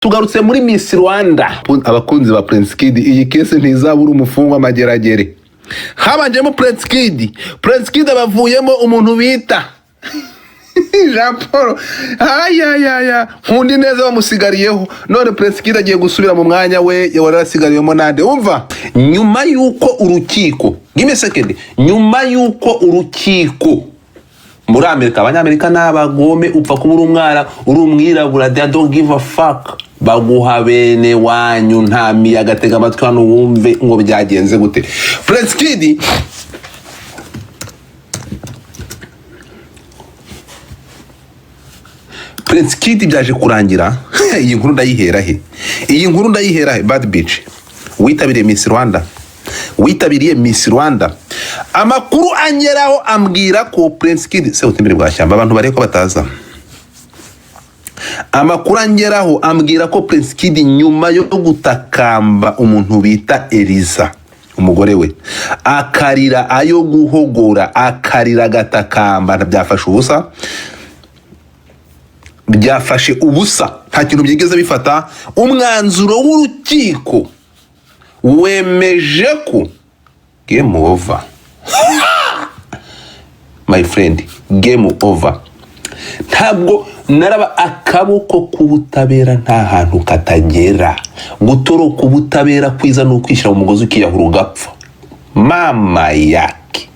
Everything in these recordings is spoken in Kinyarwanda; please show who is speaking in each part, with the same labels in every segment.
Speaker 1: tugarutse muri Miss Rwanda. Abakunzi ba Prince Kid, iyi kese ntizabura umufungwa amageragere. Habanjemo Prince Kid abavuyemo umuntu bita Jean Paul. Ayayaya, nkundi neza bamusigariyeho. None Prince Kid agiye gusubira mu mwanya we yarasigariyemo nande. Umva, nyuma yuko urukiko, give me a second, nyuma yuko urukiko muri Amerika, abanyamerika n'abagome, upfa kuba umwara uri umwirabura, they don't give a fuck, baguha bene wanyu nta miyaga, tega amatwi hano wumve ngo byagenze gute. Prince Kid byaje kurangira. Iyi nkuru ndayihera he? Bad bitch witabiriye Miss Rwanda. Amakuru angeraho ambwira ko Prince Kid se utimbere bwashyamba abantu bareko bataza. Amakuru angeraho ambwira ko Prince Kid nyuma yo gutakamba umuntu bita Eliza, umugore we, akarira ayo guhogora, akarira gatakamba, byafashe ubusa, nta kintu byigeze bifata. Umwanzuro w'urukiko wemeje ko game over. My friend, game over. Ntabwo naraba akaboko kubutabera nta hantu katagera. Gutoroka ubutabera kwiza no kwishira mu mugozi ukiyahura ugapfa. Mama yake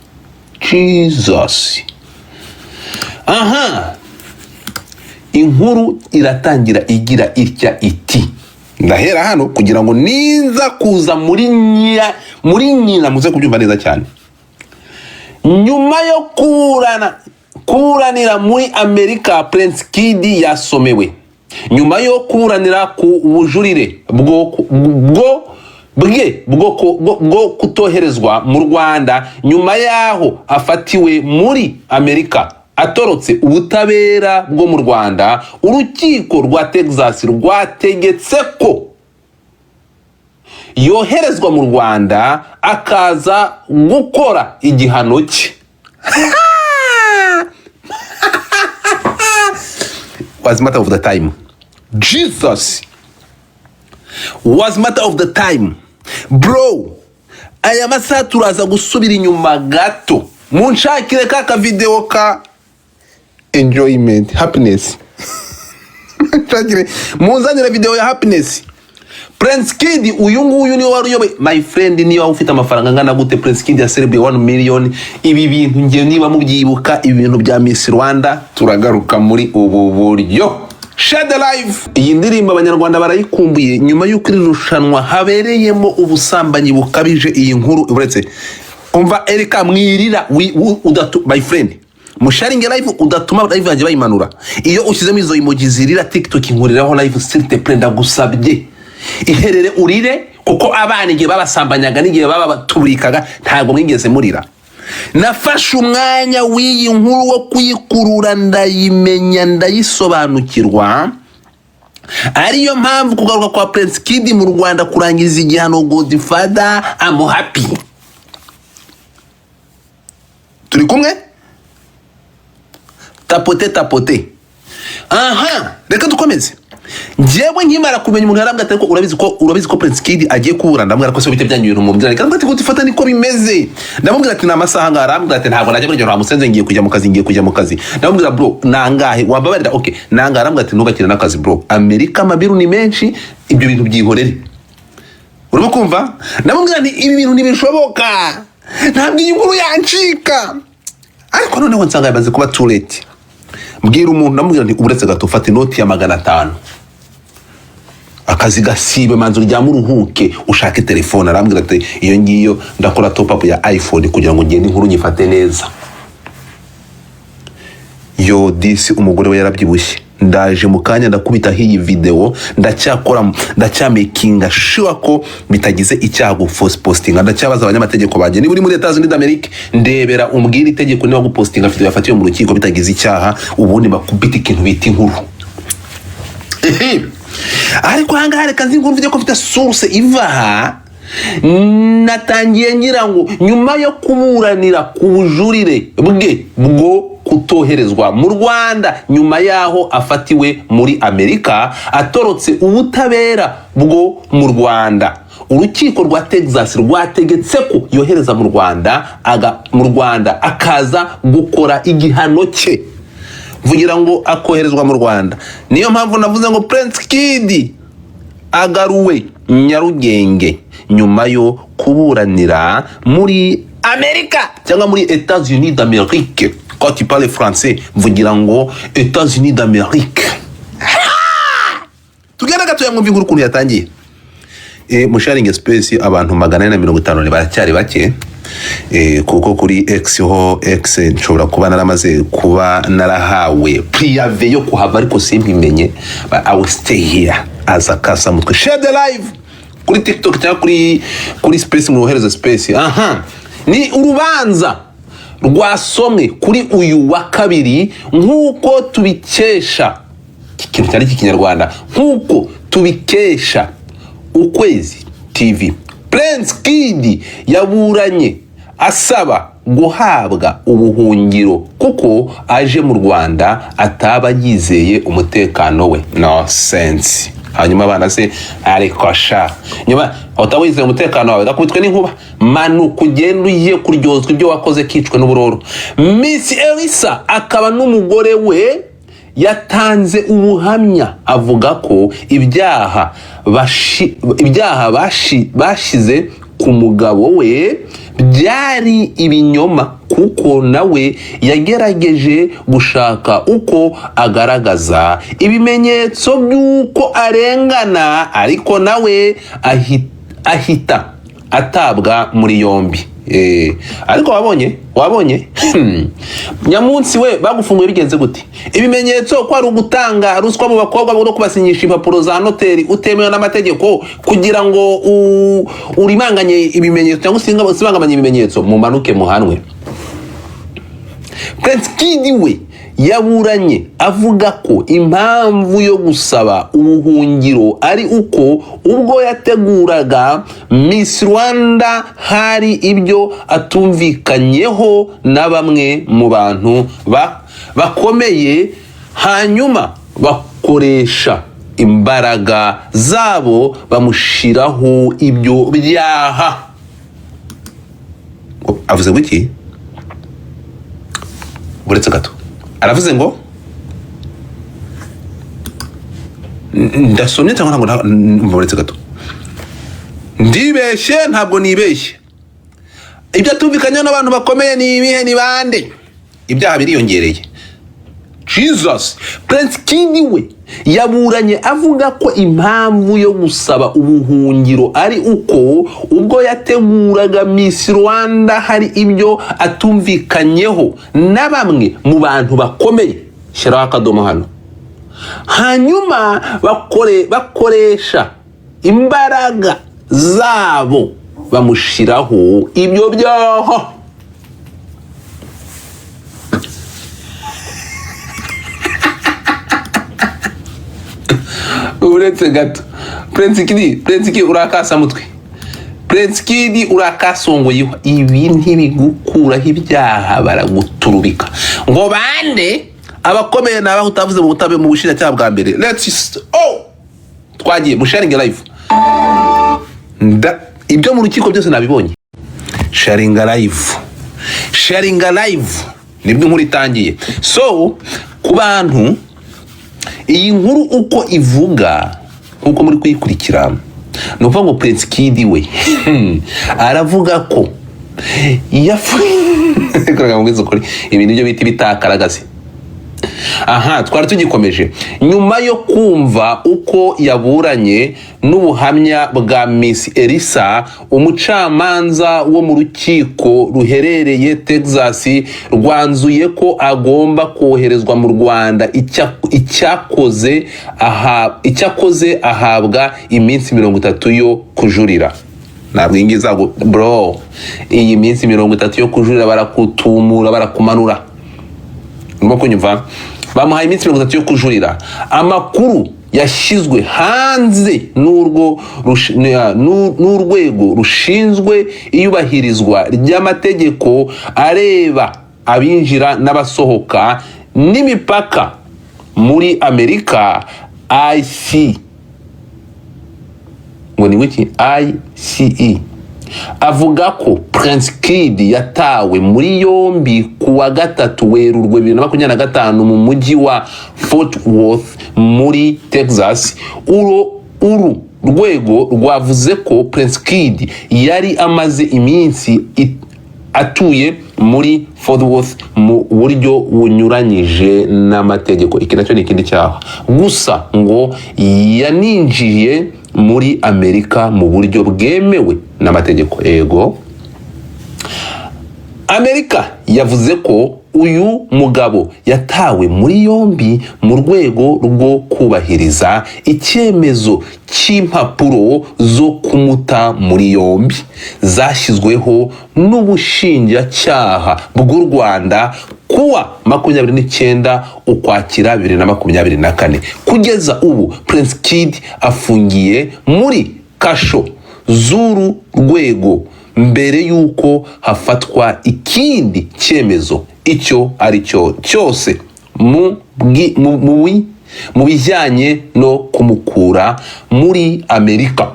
Speaker 1: Jesus. Aha, inkuru iratangira igira itya iti. Ndahera hano kugira ngo ninza kuza muri nyina muze kubyumva neza cyane. Nyuma yo kuburanira muri Amerika, Prince Kid yasomewe. Nyuma yo kuburanira ku bujurire bwo kutoherezwa mu Rwanda, nyuma yaho afatiwe muri Amerika atorotse ubutabera bwo mu Rwanda, urukiko rwa Texas rwategetse ko yoherezwa mu Rwanda akaza gukora igihano cye. Was matter of the time. Jesus was matter of the time. Bro, aya masaha turaza gusubira inyuma gato. Munshakire ka video ka enjoyment, happiness. Muzanire video ya happiness. Prince Kid uyu nguyu ni waruyobe. My friend, niba ufite amafaranga ngana gute Prince Kid ya celebrate 1 million. Ibi bintu ngiye niba mubyibuka, ibi bintu bya Miss Rwanda, turagaruka muri ubu buryo. Share the life. Iyi ndirimbo abanyarwanda barayikumbuye nyuma y'uko irushanwa habereyemo ubusambanyi bukabije. Iyi nkuru uretse umva Erika mwirira my friend, musharinge live udatuma live yanjye bayimanura. Iyo ushyizemo izo emoji zirira TikTok inkuriraho live, s'il te plaît ndagusabye iherere urire, kuko abana igihe babasambanyaga n'igihe baba batuburikaga ntago mwigeze murira. Nafashe umwanya w'iyi nkuru wo kuyikurura, ndayimenya ndayisobanukirwa. Ariyo mpamvu kugaruka kwa Prince Kid mu Rwanda kurangiza igihano Godfather, I'm happy. Turi kumwe? Tapote. Aha, reka dukomeze. Njyewe nkimara kumenya umuntu yarambwa atari ko urabizi ko Prince Kid agiye kubura, ndamubwira ko se bite byanyuye mu mbyara. Kandi ati Godfather niko bimeze. Ndamubwira ati namasaha ngarambwa ati ntabwo najya muri joro hamusenze ngiye kujya mu kazi. Ndamubwira bro nangahe wababarira, okay nangarambwa ati ntugakire nakazi bro. Amerika amabiru ni menshi, ibyo bintu byihorere. Urimo kumva? Ndamubwira nti ibi bintu ntibishoboka. Ntabwo iyi nkuru yancika. Ariko noneho nsanga yabaze kuba too late. Mbwira umuntu, ndamubwira nti uburetse gato fata inoti ya 500. Akazi gasibe manzo rya muruhuke ushake telefone. Arambwira ati iyo ngiyo ndakora top up ya iPhone kugira ngo ngende inkuru nyifate neza. Yo disi umugore we yarabyibushye. Ndaje mukanya ndakubita iyi video, ndacyamakinga sure ko bitagize icyago force posting. Ndacyabaza abanyamategeko baje ni buri muri Leta Zunze Amerika, ndebera umbwira itegeko niba gupostinga video yafatiwe mu rukiko bitagize icyaha, ubundi bakubita ikintu bita inkuru. Ariko hanga reka inkuru video ko mfite source ivaha. Natangiye ngira ngo nyuma yo kuburanira ku bujurire bwo kutoherezwa mu Rwanda nyuma yaho afatiwe muri Amerika atorotse ubutabera bwo mu Rwanda. Urukiko rwa Texas rwategetse ko yohereza mu Rwanda akaza gukora igihano cye, vugira ngo akoherezwa mu Rwanda. Niyo mpamvu navuze ngo Prince Kid agaruwe Nyarugenge nyuma yo kuburanira muri Amerika cyangwa muri États-Unis d'Amérique. Quand tu parles français, vugira ngo États-Unis d'Amérique. Tugenda gato yamwumva inkuru kuntu yatangiye. Musharinge space abantu 450 baracyari bake. Kuko kuri X ho X nshobora kuba naramaze kuba narahawe priave yo kuhava ariko simbimenye. I will stay here as a kasa mutwe. Share the live kuri TikTok cyangwa kuri space murohereza space. Ni urubanza rwasomwe kuri uyu wa kabiri nkuko tubikesha ikintu cyari cy'ikinyarwanda, nkuko tubikesha Ukwezi TV. Prince Kid yaburanye asaba guhabwa ubuhungiro kuko aje mu Rwanda ataba yizeye umutekano we. No sense. Hanyuma bana se ariko sha nyuma utawizeye umutekano wawe gakubitwe n'inkuba manu kugenda ugiye kuryozwa ibyo wakoze kicwe n'uburoro. Miss Elisa akaba n'umugore we yatanze ubuhamya avuga ko ibyaha bashize ku mugabo we byari ibinyoma kuko nawe yagerageje gushaka uko agaragaza ibimenyetso by'uko arengana ariko nawe ahita atabwa muri yombi. Ariko wabonye nyamunsi we bagufunguye bigenze gute? Ibimenyetso ko ari ugutanga ruswa mu bakobwa no kubasinyisha impapuro za noteri utemewe n'amategeko kugira ngo urimanganye ibimenyetso cyangwa usibanganye ibimenyetso mumanuke muhanwe. Prince Kid we yaburanye avuga ko impamvu yo gusaba ubuhungiro ari uko ubwo yateguraga Miss Rwanda hari ibyo atumvikanyeho na bamwe mu bantu bakomeye, hanyuma bakoresha imbaraga zabo bamushiraho ibyo byaha. Avuze wiki buretse gato aravuze ngo ndasomye cyangwa ntabwo mburetse gato ndibeshye ntabwo nibeshye. Ibyo atumvikanye n'abantu bakomeye ni ibihe ni bande? Ibyaha biriyongereye. Jesus. Prince Kid we yaburanye avuga ko impamvu yo gusaba ubuhungiro ari uko ubwo yateguraga Miss Rwanda hari ibyo atumvikanyeho na bamwe mu bantu bakomeye, shiraho akadomo hano, hanyuma bakoresha imbaraga zabo bamushiraho ibyo byaha. Uretse gato Prince Kid urakasa mutwe. Prince Kid urakasongoye ibi ntibigukuraho ibyaha baraguturubika ngo bande abakomeye nabaho utavuze mu butabe mu bushira cya bwa mbere. Twagiye mu sharing live ibyo mu rukiko byose nabibonye. Sharing live nibwo inkuru itangiye. So ku bantu iyi nkuru uko ivuga uko muri kuyikurikira no vuga ngo Prince Kid we aravuga ko yafuye mwizo kuri ibi nibyo biti bitakaragaze. Twari tugikomeje nyuma yo kumva uko yaburanye n'ubuhamya bwa Miss Elisa. Umucamanza wo mu rukiko ruherereye Texas rwanzuye ko agomba koherezwa mu Rwanda. Icyakoze ahabwa iminsi 30 yo kujurira. Ntabwo ingiza bro, iyi minsi 30 yo kujurira barakutumura barakumanura. Ngomba kunyumva bamuhaye iminsi 30 yo kujurira. Amakuru yashizwe hanze n'urwego rushinzwe iyubahirizwa ry'amategeko areba abinjira n'abasohoka n'imipaka muri Amerika ICE ngo ni wiki ICE avuga ko Prince Kid yatawe muri yombi kuwa 3 Werurwe 2025 mu mujyi wa Fort Worth muri Texas. Uru rwego rwavuze ko Prince Kid yari amaze iminsi atuye muri Fort Worth mu buryo bunyuranyije n'amategeko. Iki nacyo ni ikindi cyaha, gusa ngo yaninjiye muri Amerika mu buryo bwemewe n'amategeko. Ego Amerika yavuze ko uyu mugabo yatawe muri yombi mu rwego rwo kubahiriza icyemezo cy'impapuro zo kumuta muri yombi zashyizweho n'ubushinjacyaha bw'u Rwanda kuwa 29 Ukwakira 2024. Kugeza ubu Prince Kid afungiye muri kasho z'uru rwego mbere yuko hafatwa ikindi cyemezo icyo ari cyo cyose mu bijyanye no kumukura muri Amerika.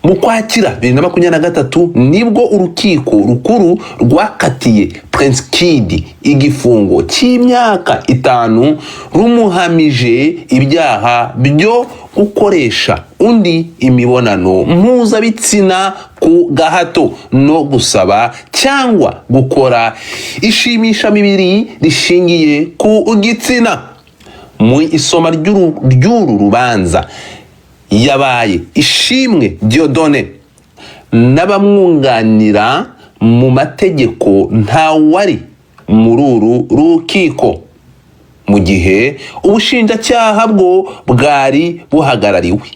Speaker 1: Mu Kwakira 2023 nibwo urukiko rukuru rwakatiye Prince Kid igifungo cy'imyaka 5 rumuhamije ibyaha byo gukoresha undi imibonano mpuzabitsina ku gahato no gusaba cyangwa gukora ishimishamibiri rishingiye ku gitsina. Mu isoma ry'uru rubanza yabaye Ishimwe Dieudonné n'abamwunganira mu mategeko nta wari muri uru rukiko, mu gihe ubushinjacyaha bwo bwari buhagarariwe.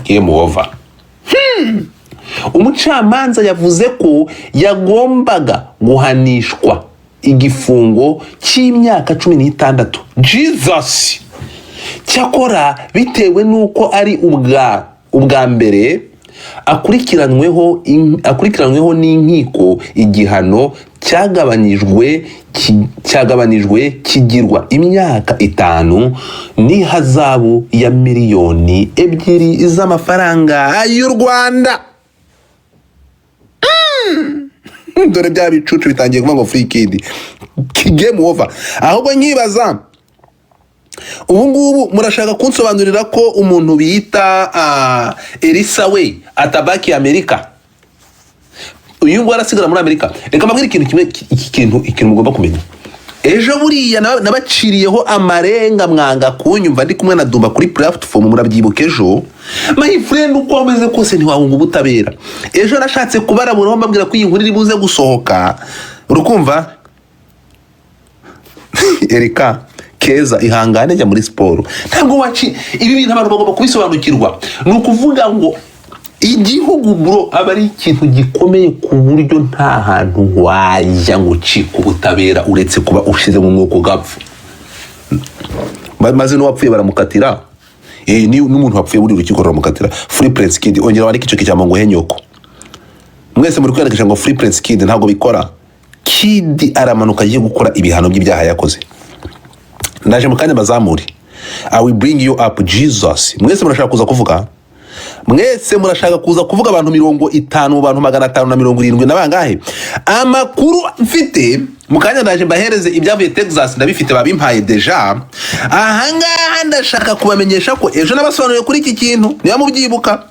Speaker 1: Game over. Umucamanza yavuze ko yagombaga guhanishwa igifungo cy'imyaka 16. Jesus! Cyakora bitewe nuko ari ubwa mbere akurikiranyweho n'inkiko, igihano cyagabanijwe kigirwa imyaka 5 n'ihazabu ya miliyoni 2 z'amafaranga y'u Rwanda. Dore bya bicucu bitangiye kuvuga ngo Free Kid. Game over. Ahubwo nkibaza ubu ngubu murashaka kunsobanurira ko umuntu bita Elisa we atabaki Amerika, uyu ngo arasigara muri Amerika. Reka mbabwire ikintu mugomba kumenya. Ejo buriya nabaciriyeho amarenga mwanga kunyumva ndi kumwe na Dumba kuri platform, murabyibuka ejo. My friend, uko ameze kose ntiwahunga ubutabera. Ejo nashatse kubarabura mbabwira ko iyi nkuru iri buze gusohoka, urukumva. Erika Keza ihangane jya muri siporo. Ntabwo waci ibi bintu abantu bagomba kubisobanukirwa. Nukuvuga ngo igihugu bro aba ari ikintu gikomeye ku buryo nta hantu wajya ngo ucika ubutabera uretse kuba ushize mu mwuko gapfa. Maze n'uwapfuye baramukatira. N'umuntu wapfuye buri rukiko ruramukatira. Free Prince Kid, ongera wandike icyo cyangwa ngo henyoko. Mwese muri kwandikisha ngo Free Prince Kid, ntabwo bikora. Kid aramanuka agiye gukora ibihano by'ibyaha yakoze. Ndaje mu kanya bazamuri. I will bring you up Jesus. Mwese murashaka kuza kuvuga? Mwese murashaka kuza kuvuga abantu 50, abantu 570 nabangahe? Amakuru mfite mu kanya ndaje mbahereze ibyavuye Texas ndabifite babimpaye deja. Ahangaha ndashaka kubamenyesha ko ejo nabasobanuriye kuri iki kintu niba mubyibuka.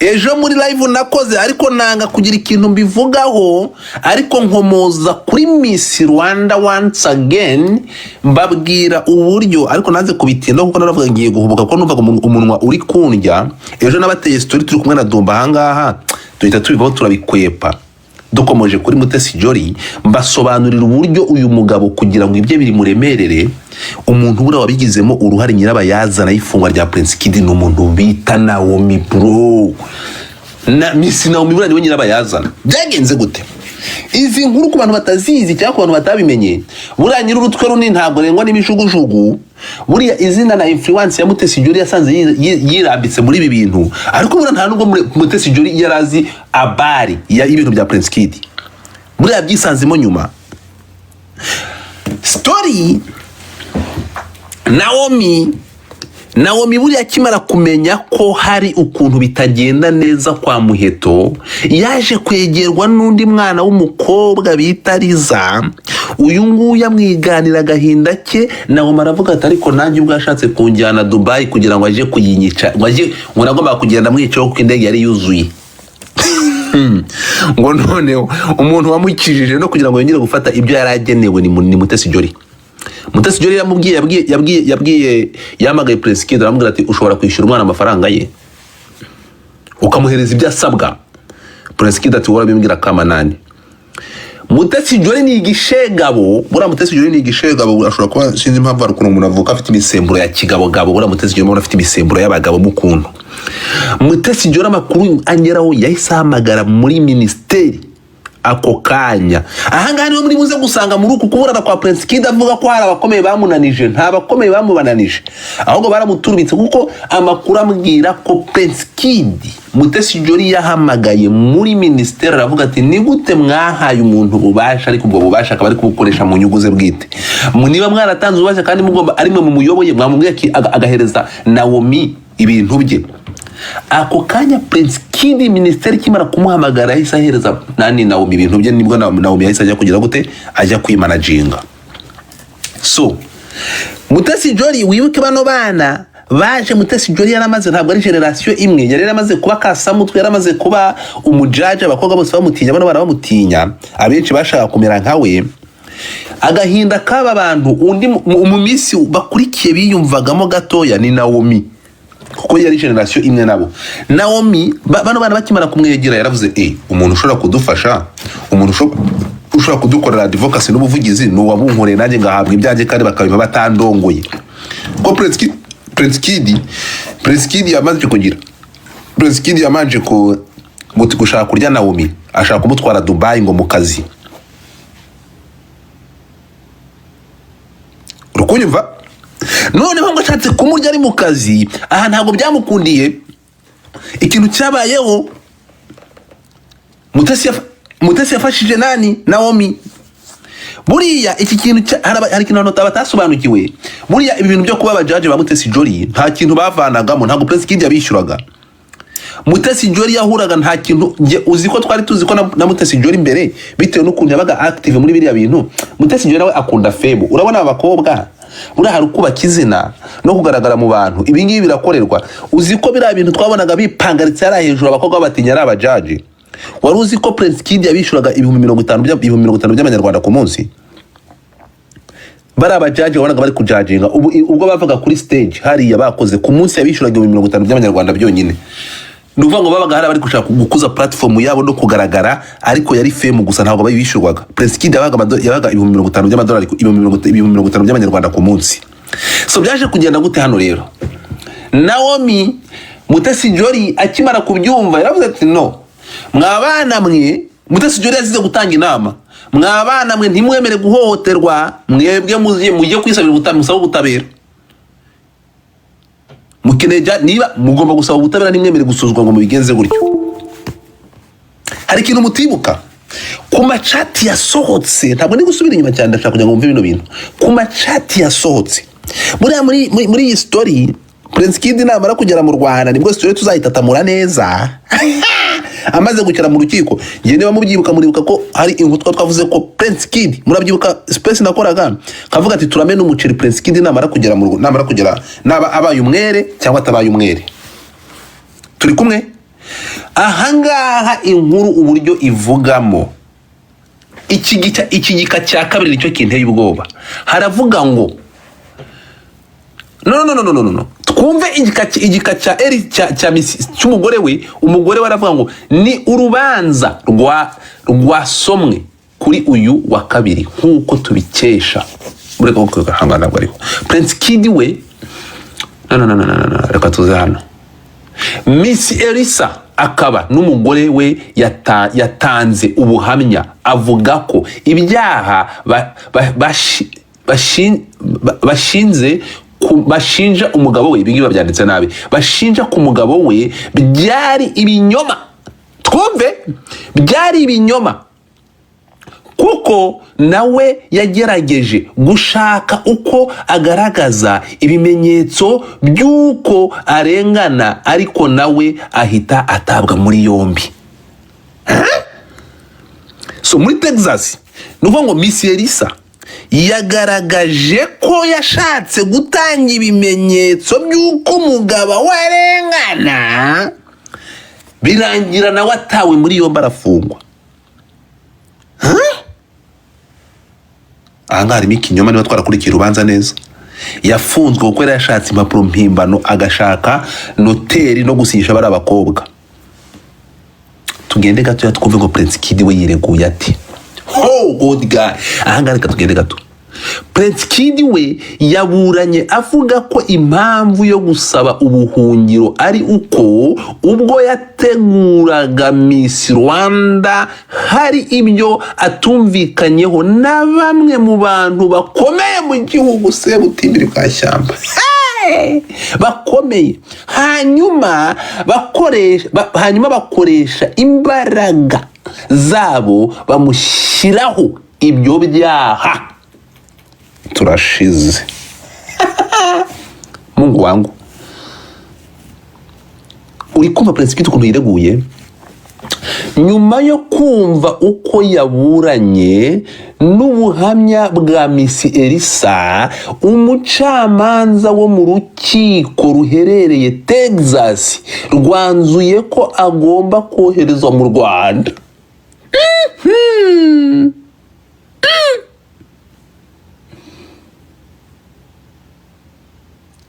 Speaker 1: Ejo muri live nakoze ariko nanga kugira ikintu mbivugaho, ariko nkomoza kuri Miss Rwanda once again mbabwira uburyo, ariko nanze kubitinda kuko naravuga ngiye guhubuka ko numvaga umunwa uri kundya. Ejo nabateye story turi kumwe na Dumba ahangaha tuhita tubivaho turabikwepa. Dukomoje kuri Mutesi Jolly mbasobanurira uburyo uyu mugabo kugira ngo ibye biri muremerere, umuntu bura wabigizemo uruhare nyirabayazana y'ifungwa rya Prince Kid n'umuntu bita Naomi bro. Na Miss Naomi bura niwe nyirabayazana. Byagenze gute? Izi nkuru ku bantu batazizi cyangwa ku bantu batabimenye, bura nyir'urutwe runini ntabwo rengwa n'imishugujugu. Buriya izina na influence ya Mutesi Jolly yasanze yirambitse muri ibi bintu, ariko bura nta nubwo Mutesi Jolly yarazi abari ya ibintu bya Prince Kid. Buriya byisanzemo nyuma. story Naomi buriya akimara kumenya ko hari ukuntu bitagenda neza kwa Muheto, yaje kwegerwa n'undi mwana w'umukobwa bita Liza. Uyu nguyu yamwiganira agahinda ke. Naomi aravuga ati ariko nanjye ubwo ashatse kunjyana Dubai kugira ngo aje kuyinyica, ngo nagomba kugenda mwicaho kuko indege yari yuzuye. Ngo noneho umuntu wamukijije no kugira ngo yongere gufata ibyo yari agenewe ni Mutesi Jolly. Mutesi Jolly yamagaye Prince Kid aramubwira ati ushobora kwishyura umwana amafaranga ye ukamuhereza ibyo asabwa. Prince Kid ati wora bimbwira kamanani. Mutesi Jolly ni igishegabo, bura Mutesi Jolly ni igishegabo, ashobora kuba sinzi impamvu ari umuntu avuka afite imisemburo ya kigabo gabo, bura Mutesi Jolly afite imisemburo y'abagabo mukuntu. Mutesi Jolly amakuru angeraho yahise ahamagara muri ministeri ako kanya. Ahangaha niho muri muze gusanga muri uku kuburana kwa Prince Kid avuga ko hari abakomeye bamunanije. Nta bakomeye bamubananije, ahubwo baramuturubitse kuko amakuru ambwira ko Prince Kid Mutesi Jolly yahamagaye muri ministeri aravuga ati ni gute mwahaye umuntu ububasha ariko ubwo bubasha akaba ari kubukoresha mu nyugu ze bwite. Niba mwaratanze ububasha kandi mugomba ari mwe mumuyoboye, mwamubwiye agahereza Naomi ibintu bye. Ako kanya Prince Kid ministeri kimara kumuhamagara yahise ahereza Naomi ibintu bye, nibwo Naomi yahise ajya kugira gute ajya kwimanaginga. So Mutesi Jolly wibuke bano bana baje, Mutesi Jolly yaramaze ntabwo ari generation imwe, yari yaramaze kuba kasamutwe, yaramaze kuba umujaje, abakobwa bose bamutinya, bano bana bamutinya, abenshi bashaka kumera nkawe. Agahinda kaba bantu undi mu minsi bakurikiye biyumvagamo gatoya ni Naomi, kuko yari generation imwe nabo. Naomi bano bana bakimara kumwegera yaravuze umuntu ushobora kudufasha, umuntu ushobora kudukorera advocacy n'ubuvugizi no wabunkoreye nanjye ngahabwa ibyanjye kandi bakabiba batandongoye. Ko Prince Kid yamaze kugira Prince Kid yamanje ko gushaka kurya Naomi, ashaka kumutwara Dubai ngo mu kazi. Urukunyumva? Noneho ngo ashatse kumurya ari mu kazi, aha ntabwo byamukundiye. Ikintu cyabayeho, Mutesi yafashije nani? Naomi. Buriya iki kintu hari ikintu abantu batasobanukiwe. Buriya ibintu byo kuba abajaje ba Mutesi Jolly nta kintu bavanagamo, ntabwo Prince Kid yabishyuraga. Mutesi Jolly yahuraga nta kintu, uziko twari tuzi ko na Mutesi Jolly mbere bitewe n'ukuntu yabaga active muri biriya bintu. Mutesi Jolly nawe akunda fame. Urabona abakobwa buriya hari kubaka izina no kugaragara mu bantu, ibi ngibi birakorerwa. Uziko biriya bintu twabonaga bipangaritse ari hejuru, abakobwa batinya ari abajaje. Wari uzi ko Prince Kid yabishyuraga 50,000 by'amanyarwanda ku munsi? Bari abajaje wabonaga bari kujajinga ubwo bavuga kuri stage hariya bakoze ku munsi yabishyuraga 50,000 by'amanyarwanda byonyine. Nuvuga ngo babaga hari bari gushaka gukuza platform yabo no kugaragara, ariko yari fame gusa ntabwo bayibishyurwaga. Prince Kid yabaga 50,000 by'amadolari, 50,000 by'amanyarwanda ku munsi. So byaje kugenda gute hano rero? Naomi Mutesi Jolly akimara kubyumva yaravuze ati no, mwabana mwe. Mutesi Jolly yazize gutanga inama, mwabana mwe ntimwemere guhohoterwa, mwebwe mujye kwisabira ubutabera. Mukeneja niba mugomba gusaba ubutabera nimwemere gusuzwa ngo mubigenze gutyo. Hari ikintu mutibuka ku machat yasohotse, ntabwo ndi gusubira inyuma cyane, ndashaka kugira ngo mve bino bintu. Ku machat yasohotse muri iyi story, Prince Kid namara kugera mu Rwanda nibwo story tuzayitatamura neza. Amaze gukira mu rukiko, ngiye niba mubyibuka muribuka ko hari inkutwa twavuze ko Prince Kid, murabyibuka space nakoraga kavuga ati turamena umuceri Prince Kid namara kugera naba abaye umwere cyangwa atabaye umwere. Turi kumwe? Ahangaha inkuru uburyo ivugamo, iki gika cya kabiri nicyo kinteye ubwoba. Haravuga ngo no twumve igika cya cy'umugore we. Umugore we aravuga ngo ni urubanza rwasomwe kuri uyu wa kabiri nkuko tubikesha. Bureka ko hangana nabwo ariko Prince Kid we reka tuze hano. Miss Elisa akaba n'umugore we yatanze ubuhamya avuga ko ibyaha bashinja umugabo we, ibingibi babyanditse nabi, bashinja ku mugabo we byari ibinyoma. Twumve, byari ibinyoma kuko nawe yagerageje gushaka uko agaragaza ibimenyetso by'uko arengana, ariko nawe ahita atabwa muri yombi. So muri Texas nuvuga ngo Miss Elisa yagaragaje ko yashatse gutanga ibimenyetso by'uko umugabo warengana, birangira nawe atawe muri yombi arafungwa. Ahangaha harimo ikinyoma niba twarakurikira urubanza neza. Yafunzwe kuko yari yashatse impapuro mpimbano, agashaka noteri no gusinyisha bari abakobwa. Tugende gato twumve ngo Prince Kid we yireguye ati, oh God guy. Ahangaha reka tugende gato. Prince Kid we yaburanye avuga ko impamvu yo gusaba ubuhungiro ari uko ubwo yateguraga Miss Rwanda hari ibyo atumvikanyeho na bamwe mu bantu bakomeye mu gihugu Sebutindiri bwa Shyamba. Bakomeye, hanyuma bakoresha imbaraga zabo bamushyiraho ibyo byaha. Turashize. Mungu wangu, uri kumva Prince Kid ukuntu yireguye? Nyuma yo kumva uko yaburanye n'ubuhamya bwa Miss Elisa, umucamanza wo mu rukiko ruherereye Texas rwanzuye ko agomba koherezwa mu Rwanda.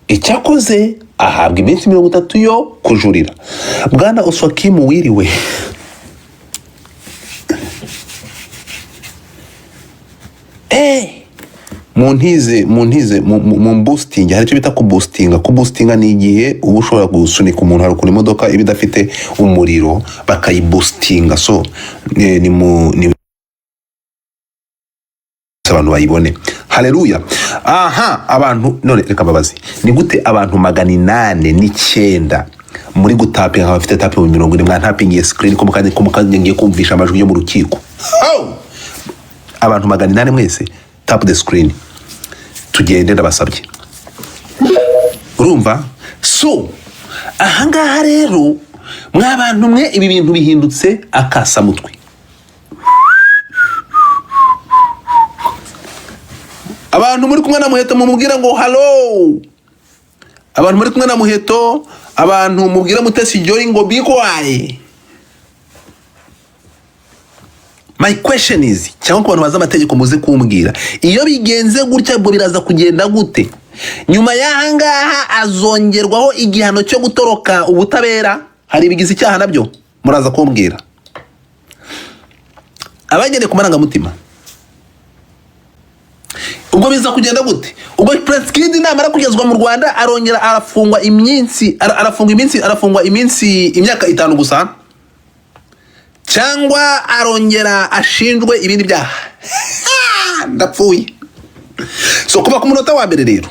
Speaker 1: Icyakoze ahabwa iminsi 30 yo kujurira. Bwana Oswakimu wiriwe. Muntize mu boosting, hari cyo bita ku boostinga. Ku boostinga ni igihe uba ushobora gusunika umuntu hari ku imodoka ibidafite umuriro bakayiboostinga. So ni abantu bayibone. Haleluya. Aha, abantu none reka babazi, ni gute abantu 809 muri gutapinga bafite tapi mu 40 mwa tapingiye screen ko mukanye ngiye kumvisha amajwi yo mu rukiko. Abantu 800 mwese tap the screen. Tugende ndabasabye. Urumva? So ahangaha rero mwabantu mwe ibi bintu bihindutse akasa mutwe. Abantu muri kumwe na Muheto mumubwira ngo hello. Abantu muri kumwe na Muheto, abantu mubwira Mutesi Jolly ngo be quiet. My question is, cyangwa ku bantu baza amategeko muze kumbwira, iyo bigenze gutya bo biraza kugenda gute? Nyuma y'ahangaha azongerwaho igihano cyo gutoroka ubutabera? Hari bigize icyaha nabyo muraza kumbwira. Abagende kumaranga mutima, ubwo biza kugenda gute? Ubwo Prince Kid namara kugezwa mu Rwanda arongera arafungwa iminsi imyaka 5 gusa, cyangwa arongera ashinjwe ibindi byaha? Ndapfuye. So kuba ku munota wa mbere rero,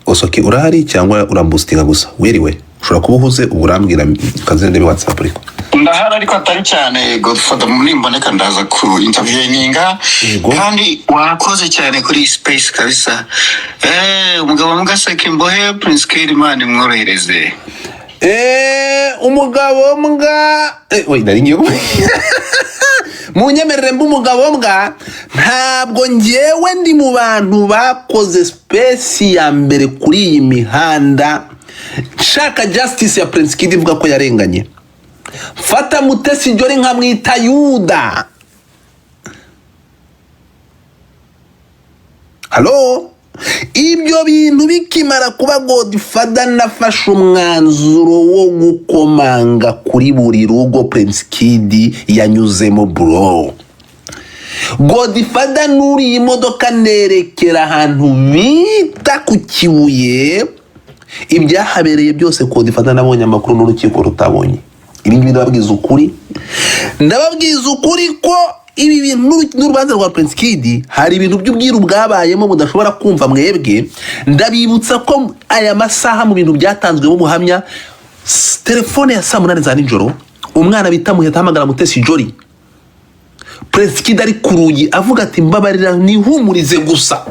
Speaker 1: Osoki urahari cyangwa uramboostinga gusa? Wiriwe ushobora kubuhuze uburambwira kazina ndebe WhatsApp ariko
Speaker 2: ndahari ariko atari cyane. Godfather nimboneka ndaza ku interview kandi wakoze cyane kuri space kabisa. Umugabo mugaseke Mbohe Prince Kid man mworohereze.
Speaker 1: Umugabo mbwa nari ngiye munyemerere umugabo mbwa, ntabwo ngewe ndi mu bantu bakoze space ya mbere kuri iyi mihanda shaka justice ya Prince Kid ivuga ko yarenganye. Fata Mutesi Jolly nkamwita Yuda. Halo? Ibyo bintu bikimara kuba Godfather nafashe umwanzuro wo gukomanga kuri buri rugo Prince Kid yanyuzemo bro. Godfather nuri imodoka nerekera ahantu bita ku Kibuye, ibyahabereye byose Godfather nabonye amakuru n'urukiko rutabonye. Ibi ngibi ndababwiza ukuri ko ibi bintu n'urubanza rwa Prince Kid hari ibintu by'ubwiru bwabayemo mudashobora kumva mwebwe. Ndabibutsa ko aya masaha mu bintu byatanzwe mu buhamya telefone ya saa 8 za nijoro, umwana bita Muheta hamagara Mutesi Jolly. Prince Kid ari ku rugi avuga ati mbabarira nihumurize gusa.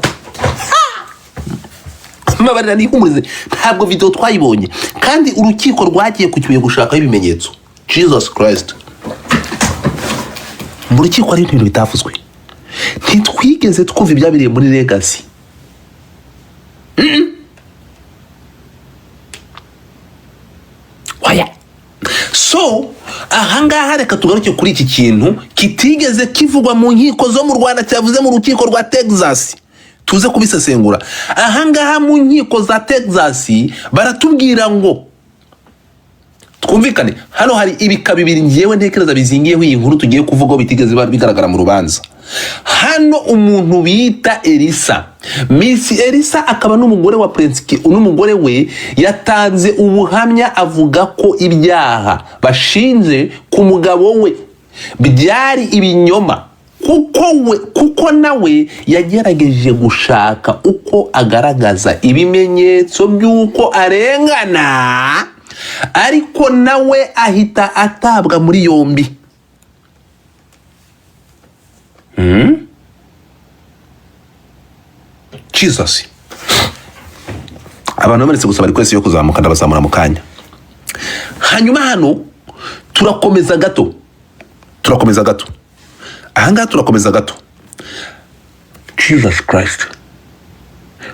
Speaker 1: Mbabarira nihumurize. Ntabwo video twayibonye kandi urukiko rwagiye ku kibuye gushaka ibimenyetso. Jesus Christ. Mu rukiko ari ibintu bitavuzwe. Ntitwigeze twumva ibyabiriye muri Legacy. Waya. So ahangaha reka tugaruke kuri iki kintu kitigeze kivugwa mu nkiko zo mu Rwanda, cyavuze mu rukiko rwa Texas. Tuze kubisesengura. Ahangaha mu nkiko za Texas baratubwira ngo twumvikane, hano hari ibika bibiri ngiyewe ntekereza bizingiyeho iyi nkuru tugiye kuvuga bitigeze bigaragara mu rubanza. Hano umuntu bita Elisa, Miss Elisa akaba n'umugore wa Prince Kid, n'umugore we yatanze ubuhamya avuga ko ibyaha bashinze ku mugabo we byari ibinyoma, kuko nawe yagerageje gushaka uko agaragaza ibimenyetso by'uko arengana, ariko nawe ahita atabwa muri yombi. Jesus. Abantu bamanitse gusaba request yo kuzamuka ndabazamura mu kanya. Hanyuma hano turakomeza gato. Ahanga turakomeza gato. Jesus Christ.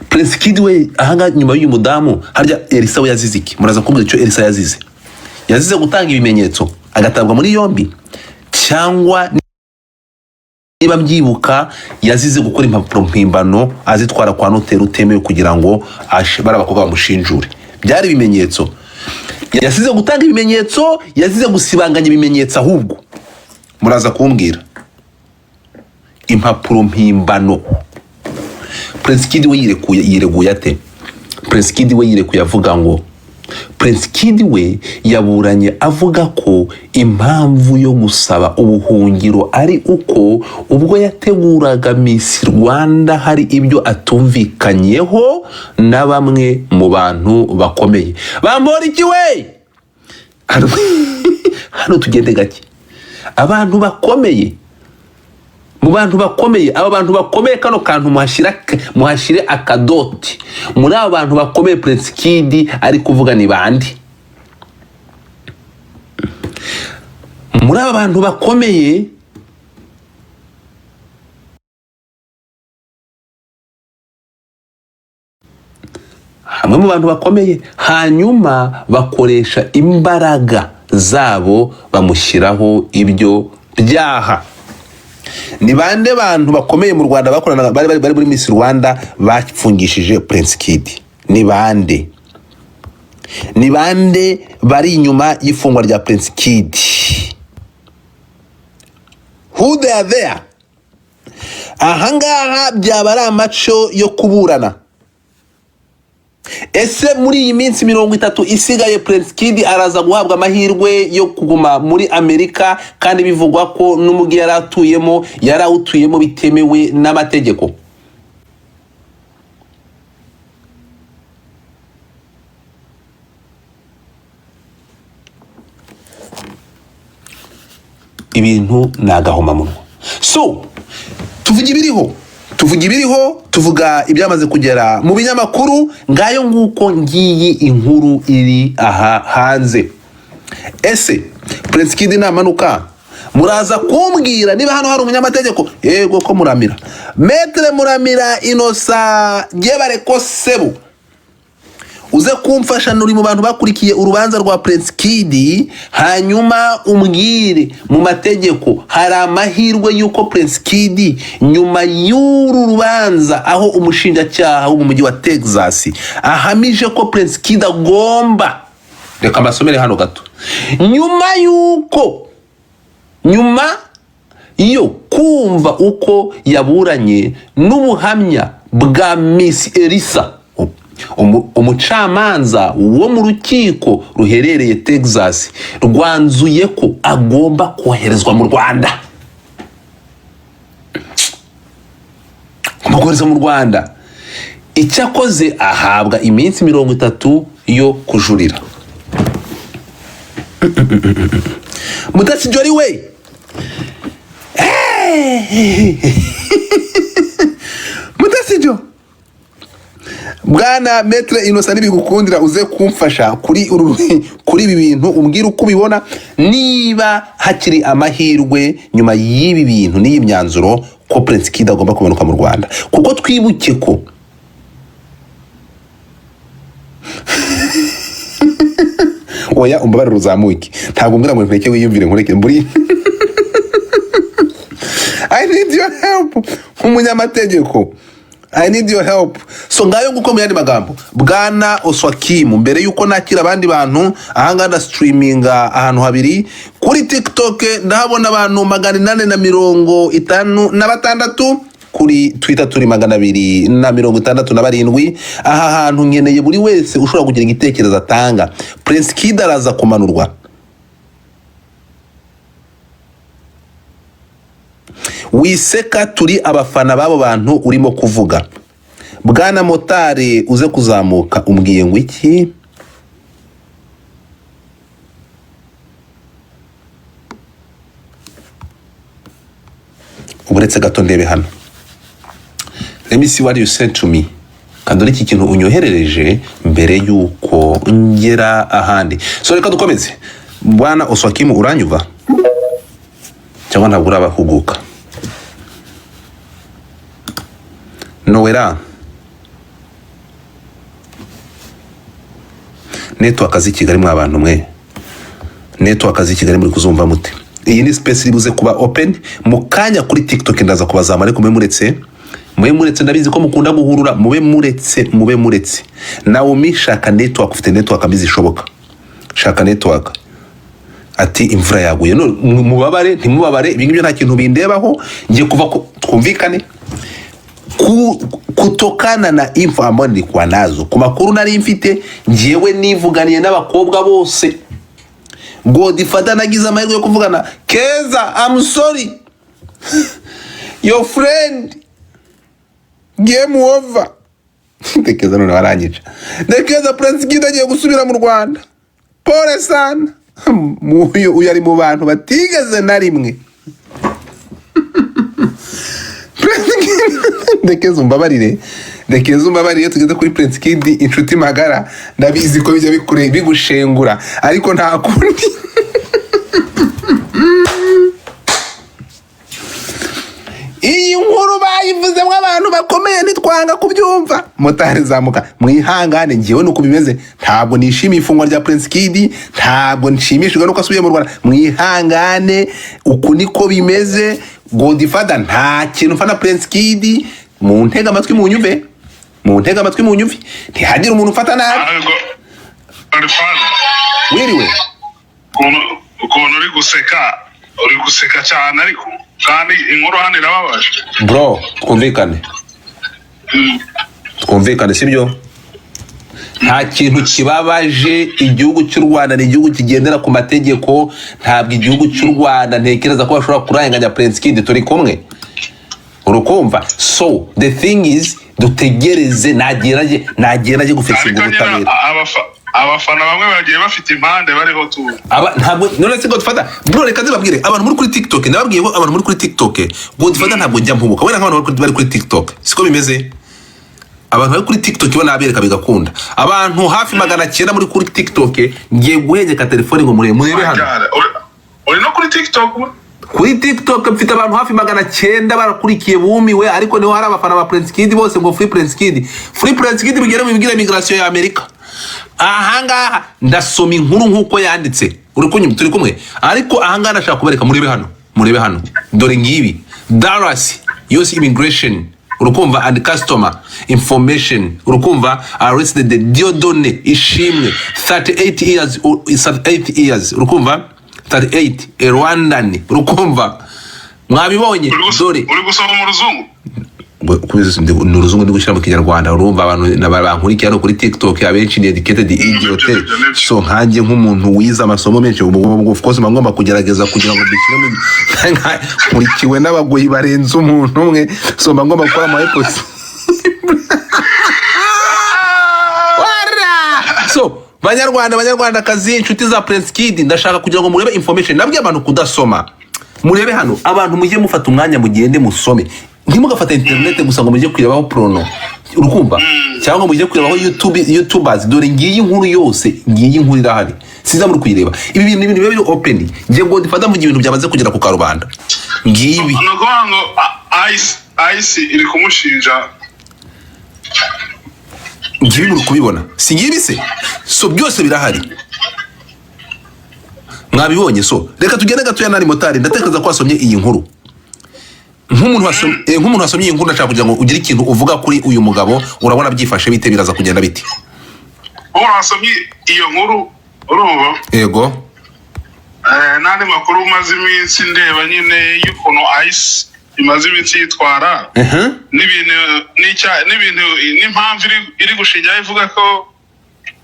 Speaker 1: Prince Kid we ahanga nyuma y'uyu mudamu harya Elisa we yazize iki? Muraza kumbwira icyo Elisa yazize. Yazize gutanga ibimenyetso agatabwa muri yombi, cyangwa niba mbyibuka yazize gukora impapuro mpimbano azitwara kwa noteri utemewe kugira ngo barabakobwa bamushinjure. Byari ibimenyetso. Yazize gutanga ibimenyetso, yazize gusibanganya ibimenyetso, ahubwo muraza kumbwira impapuro mpimbano. Prince Kid we yireguye ate? Prince Kid we yirekuye avuga ngo Prince Kid we yaburanye avuga ko impamvu yo gusaba ubuhungiro ari uko ubwo yateguraga Miss Rwanda hari ibyo atumvikanyeho na bamwe mu bantu bakomeye. Bambora iki we? Hano tugende gake. Abantu bakomeye, mu bantu bakomeye, aba bantu bakomeye kano kantu muhashire akadoti. Muri aba bantu bakomeye Prince Kid ari kuvuga ni bandi? Muri aba bantu bakomeye hamwe mu bantu bakomeye hanyuma bakoresha imbaraga zabo bamushyiraho ibyo byaha. Ni bande bantu bakomeye mu Rwanda bakorana bari muri Miss Rwanda bafungishije Prince Kid? Ni bande? Ni bande bari inyuma y'ifungwa rya Prince Kid? Who they are there? Ahangaha byaba ari amaco yo kuburana. Ese muri iyi minsi 30 isigaye Prince Kid araza guhabwa amahirwe yo kuguma muri Amerika, kandi bivugwa ko n'umugi yarawutuyemo bitemewe n'amategeko. Ibintu nagahoma munwa. So tuvuga ibiriho, tuvuga ibyamaze kugera mu binyamakuru. Ngayo nguko ngiyi inkuru iri aha hanze. Ese Prince Kid namanuka muraza kumbwira niba hano hari umunyamategeko? Yego ko Muramira, Maître Muramira Innocent Gebareko Sebu, uze kumfasha nuri mu bantu bakurikiye urubanza rwa Prince Kid, hanyuma umbwire mu mategeko hari amahirwe yuko Prince Kid nyuma y'uru rubanza aho umushinjacyaha wo mu mujyi wa Texas ahamije ko Prince Kid agomba, reka mbasomere hano gato, nyuma yo kumva uko yaburanye n'ubuhamya bwa Miss Elisa, umucamanza wo mu rukiko ruherereye Texas rwanzuye ko agomba koherezwa mu Rwanda. Umukoresha mu Rwanda icyakoze ahabwa iminsi 30 yo kujurira. Mutesi we Mutesi Bwana Maître Innocent nibigukundira uze kumfasha kuri ibi bintu umbwira uko ubibona niba hakiri amahirwe nyuma y'ibi bintu n'iyi myanzuro ko Prince Kid agomba kumanuka mu Rwanda kuko twibuke ko oya umbabarira uzamuke ntabwo mbwira ngo nteke wiyumvire nkureke mburi I need your help nk'umunyamategeko. I need your help. So ngayo nguko mu yandi magambo Bwana Oswakim mbere yuko nakira abandi bantu ahangana streaminga ahantu habiri kuri TikTok ndahabona abantu 856 kuri Twitter turi 267 aha hantu nkeneye buri wese ushobora kugira igitekerezo atanga. Prince Kid araza kumanurwa. Wiseka turi abafana babo bantu urimo kuvuga. Bwana Motari uze kuzamuka umbwiye ngo iki? Uburetse gato ndebe hano. Let me see what you said to me. Kandori iki kintu unyoherereje mbere yuko ngera ahandi. So reka dukomeze. Bwana Oswakim uranyuva? Cyangwa ntabwo urabahuguka? Nowera network azi Kigali mwa abantu mwe network azi Kigali muri kuzumva mute iyi ni space ribuze kuba open mu kanya kuri TikTok ndaza kubazama ariko mwe muretse ndabizi ko mukunda guhurura mube muretse Naomi shaka network ufite network ambizi ishoboka shaka network ati imvura yaguye no mubabare ntimubabare ibingi nta kintu bindebaho ngiye kuva twumvikane kutokana na info ambayo nilikuwa nazo ku makuru nari mfite ngiyewe nivuganiye n'abakobwa bose Godfather nagize amahirwe yo kuvugana Keza I'm sorry your friend game over Keza none waranyica Keza Prince Kid agiye gusubira mu Rwanda pole sana uyu ari mu bantu batigeze na rimwe Ndekeza umbabarire tugeze kuri Prince Kid inshuti magara ndabizi ko bijya bigushengura ariko nta kundi iyi nkuru bayivuze abantu bakomeye nitwanga kubyumva Motari zamuka mwihangane ngiyewe nuko bimeze ntabwo nishimiye ifungwa rya Prince Kid ntabwo nshimishijwe nuko asubiye mu Rwanda mwihangane uku niko bimeze Godfather nta kintu mfana Prince Kid mu ntega amatwi mu nyumve ntihagira umuntu ufata nabi wiriwe
Speaker 3: ukuntu uri guseka cyane ariko kandi inkuru hano irababaje
Speaker 1: bro twumvikane sibyo nta kintu kibabaje igihugu cy'u Rwanda ni igihugu kigendera ku mategeko ntabwo igihugu cy'u Rwanda ntekereza ko bashobora kuranganya Prince Kid turi kumwe urukumva so the thing is dutegereze nageraje gufeshinga ubutabera
Speaker 3: abafana bamwe bagiye bafite impande bariho tu
Speaker 1: ntabwo none se Godfather bro reka zibabwire abantu muri kuri TikTok nababwiye ko abantu muri kuri TikTok Godfather ntabwo njya mpubuka wena nk'abantu bari kuri TikTok siko bimeze abantu bari kuri TikTok bona abereka bigakunda abantu hafi 900 muri kuri TikTok ngiye guhengeka telefone ngo murebe hano
Speaker 3: uri no kuri TikTok
Speaker 1: kuri TikTok mfite abantu hafi 900 barakurikiye bumiwe ariko niho hari abafana ba Prince Kid bose ngo free Prince Kid bigera mu bigira migration ya Amerika ahanga ndasoma inkuru nkuko yanditse uri kunyuma turi kumwe ariko ahanga ndashaka kubereka murebe hano dore ngibi Dallas US immigration urukumva and customer information urukumva arrested the Diodone Ishimwe 38 years urukumva 38 Rwandan urukumva mwabibonye dore
Speaker 3: uri gusoma mu ruzungu
Speaker 1: kubizo ndi uruzungu ndi gushira mu Kinyarwanda urumva abantu nabankurikiye kuri TikTok abenshi ni educated idiot so nkanje nk'umuntu wiza amasomo menshi of course ngomba kugerageza kugira ngo dukire nkurikiwe n'abagoyi barenze umuntu umwe so ngomba gukora ama episodes so banyarwandakazi inshuti za Prince Kid ndashaka kugira ngo murebe information nabwiye abantu kudasoma murebe hano abantu mujye mufata umwanya mugende musome ntimugafata internet gusa ngo mujye kwirebaho prono urukumva cyangwa mujye kwirebaho YouTubers dore ngiyi inkuru yose ngiyi inkuru irahari siza muri kuyireba ibi bintu bibe biri open ngiye ngo difata mu bintu byamaze kugera ku karubanda ngibi
Speaker 3: nuko ngo ice iri kumushinja
Speaker 1: ngibi muri kubibona si ngibi se so byose birahari mwabibonye so reka tugende gatoya nari motari ndatekereza ko wasomye iyi nkuru nk'umuntu wasomye iyi nkuru ndashaka kugira ngo ugire ikintu uvuga kuri uyu mugabo urabona byifashe bite biraza kugenda biti
Speaker 3: wasomye iyo nkuru urumva
Speaker 1: yego
Speaker 3: nandi makuru umaze iminsi ndeba nyine y'ukuntu ice imaze iminsi yitwara n'ibintu n'impamvu iri gushingira ivuga ko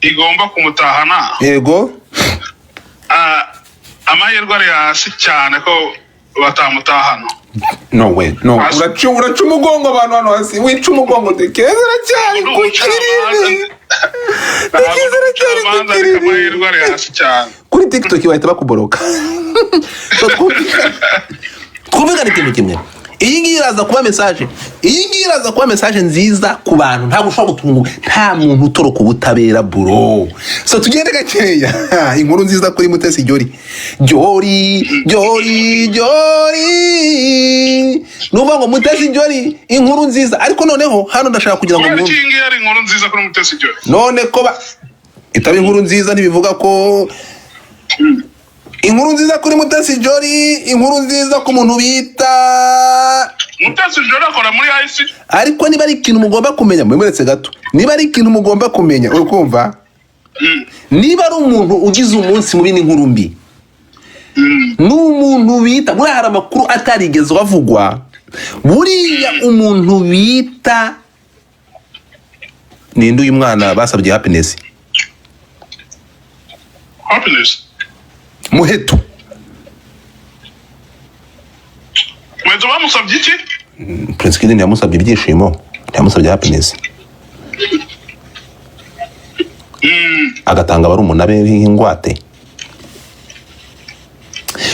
Speaker 3: igomba kumutahana
Speaker 1: yego
Speaker 3: amahirwe ari hasi cyane ko batamutahana
Speaker 1: no way no uraca umugongo abantu hano hasi wica umugongo tekeza cyane
Speaker 3: amahirwe ari hasi cyane
Speaker 1: kuri TikTok bahita bakuboroka twumvikane ikintu kimwe iyi ngiyi iraza kuba message nziza ku bantu ntabwo ushobora gutunga nta muntu utoroka ubutabera bro so tugende gakeya inkuru nziza kuri Mutesi Jolly nuvuga ngo Mutesi Jolly inkuru nziza ariko noneho hano ndashaka kugira ngo
Speaker 3: mwumve iki ari inkuru nziza kuri Mutesi Jolly
Speaker 1: none ko itaba inkuru nziza ntibivuga ko inkuru nziza kuri Mutesi Jolly inkuru nziza ku muntu bita
Speaker 3: Mutesi Jolly akora muri IC
Speaker 1: ariko niba ari ikintu mugomba kumenya mwemuretse gato niba ari ikintu mugomba kumenya urukumva niba ari umuntu ugize umunsi mubi n'inkuru mbi n'umuntu bita muri hari amakuru atarigeze wavugwa buriya umuntu bita ninde uyu mwana basabye Happiness Muheto
Speaker 3: bamusabye iki
Speaker 1: Prince Kid yamusabye ibyishimo yamusabye Happiness agatanga bari umunabe w'ingwate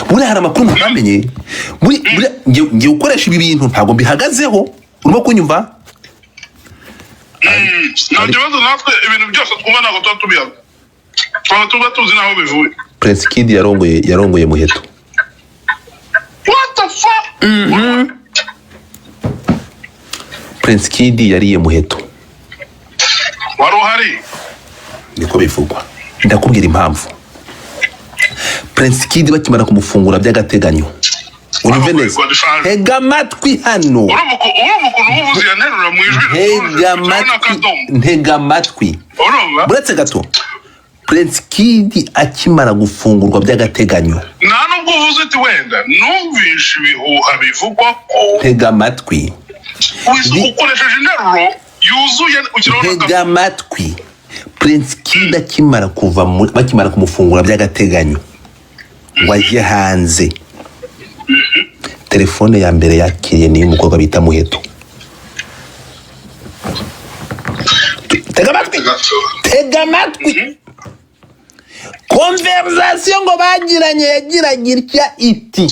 Speaker 1: buri hari amakuru mutamenye ngiye gukoresha ibi bintu ntabwo mbihagazeho urimo kunyumva
Speaker 3: nta kibazo natwe ibintu byose twumva ntabwo tuba tubihaga tuba tuzi naho bivuye
Speaker 1: Prince Kid yarongoye Muheto
Speaker 3: what the fuck
Speaker 1: Prince Kid yariye Muheto
Speaker 3: wari uhari
Speaker 1: niko bivugwa ndakubwira impamvu Prince Kid bakimara kumufungura by'agateganyo unyumve neza hega amatwi hano ntega amatwi buretse gato Prince Kid akimara gufungurwa by'agateganyo
Speaker 3: nta nubwo uvuze ati wenda numvishe ibihuha bivugwa ko
Speaker 1: ntega amatwi
Speaker 3: ukoresheje interuro yuzuye
Speaker 1: ntega amatwi Prince Kid bakimara kumufungura by'agateganyo waje hanze telefone ya mbere yakiriye ni umukobwa bita Muheto tega amatwi conversation ngo bagiranye yagiraga itya iti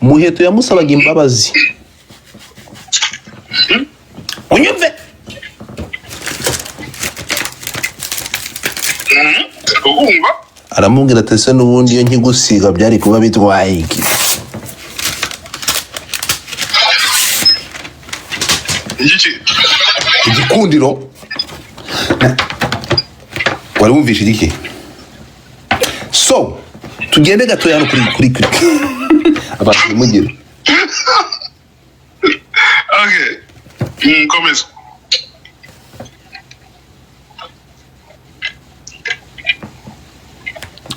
Speaker 1: Muheto yamusabaga imbabazi unyumve aramubwira ati se n'ubundi iyo nkigusiga byari kuba bitwaye iki igikundiro wari wumvishe iki so tugende gatoya hano kuri abantu bimugira
Speaker 3: okay komeza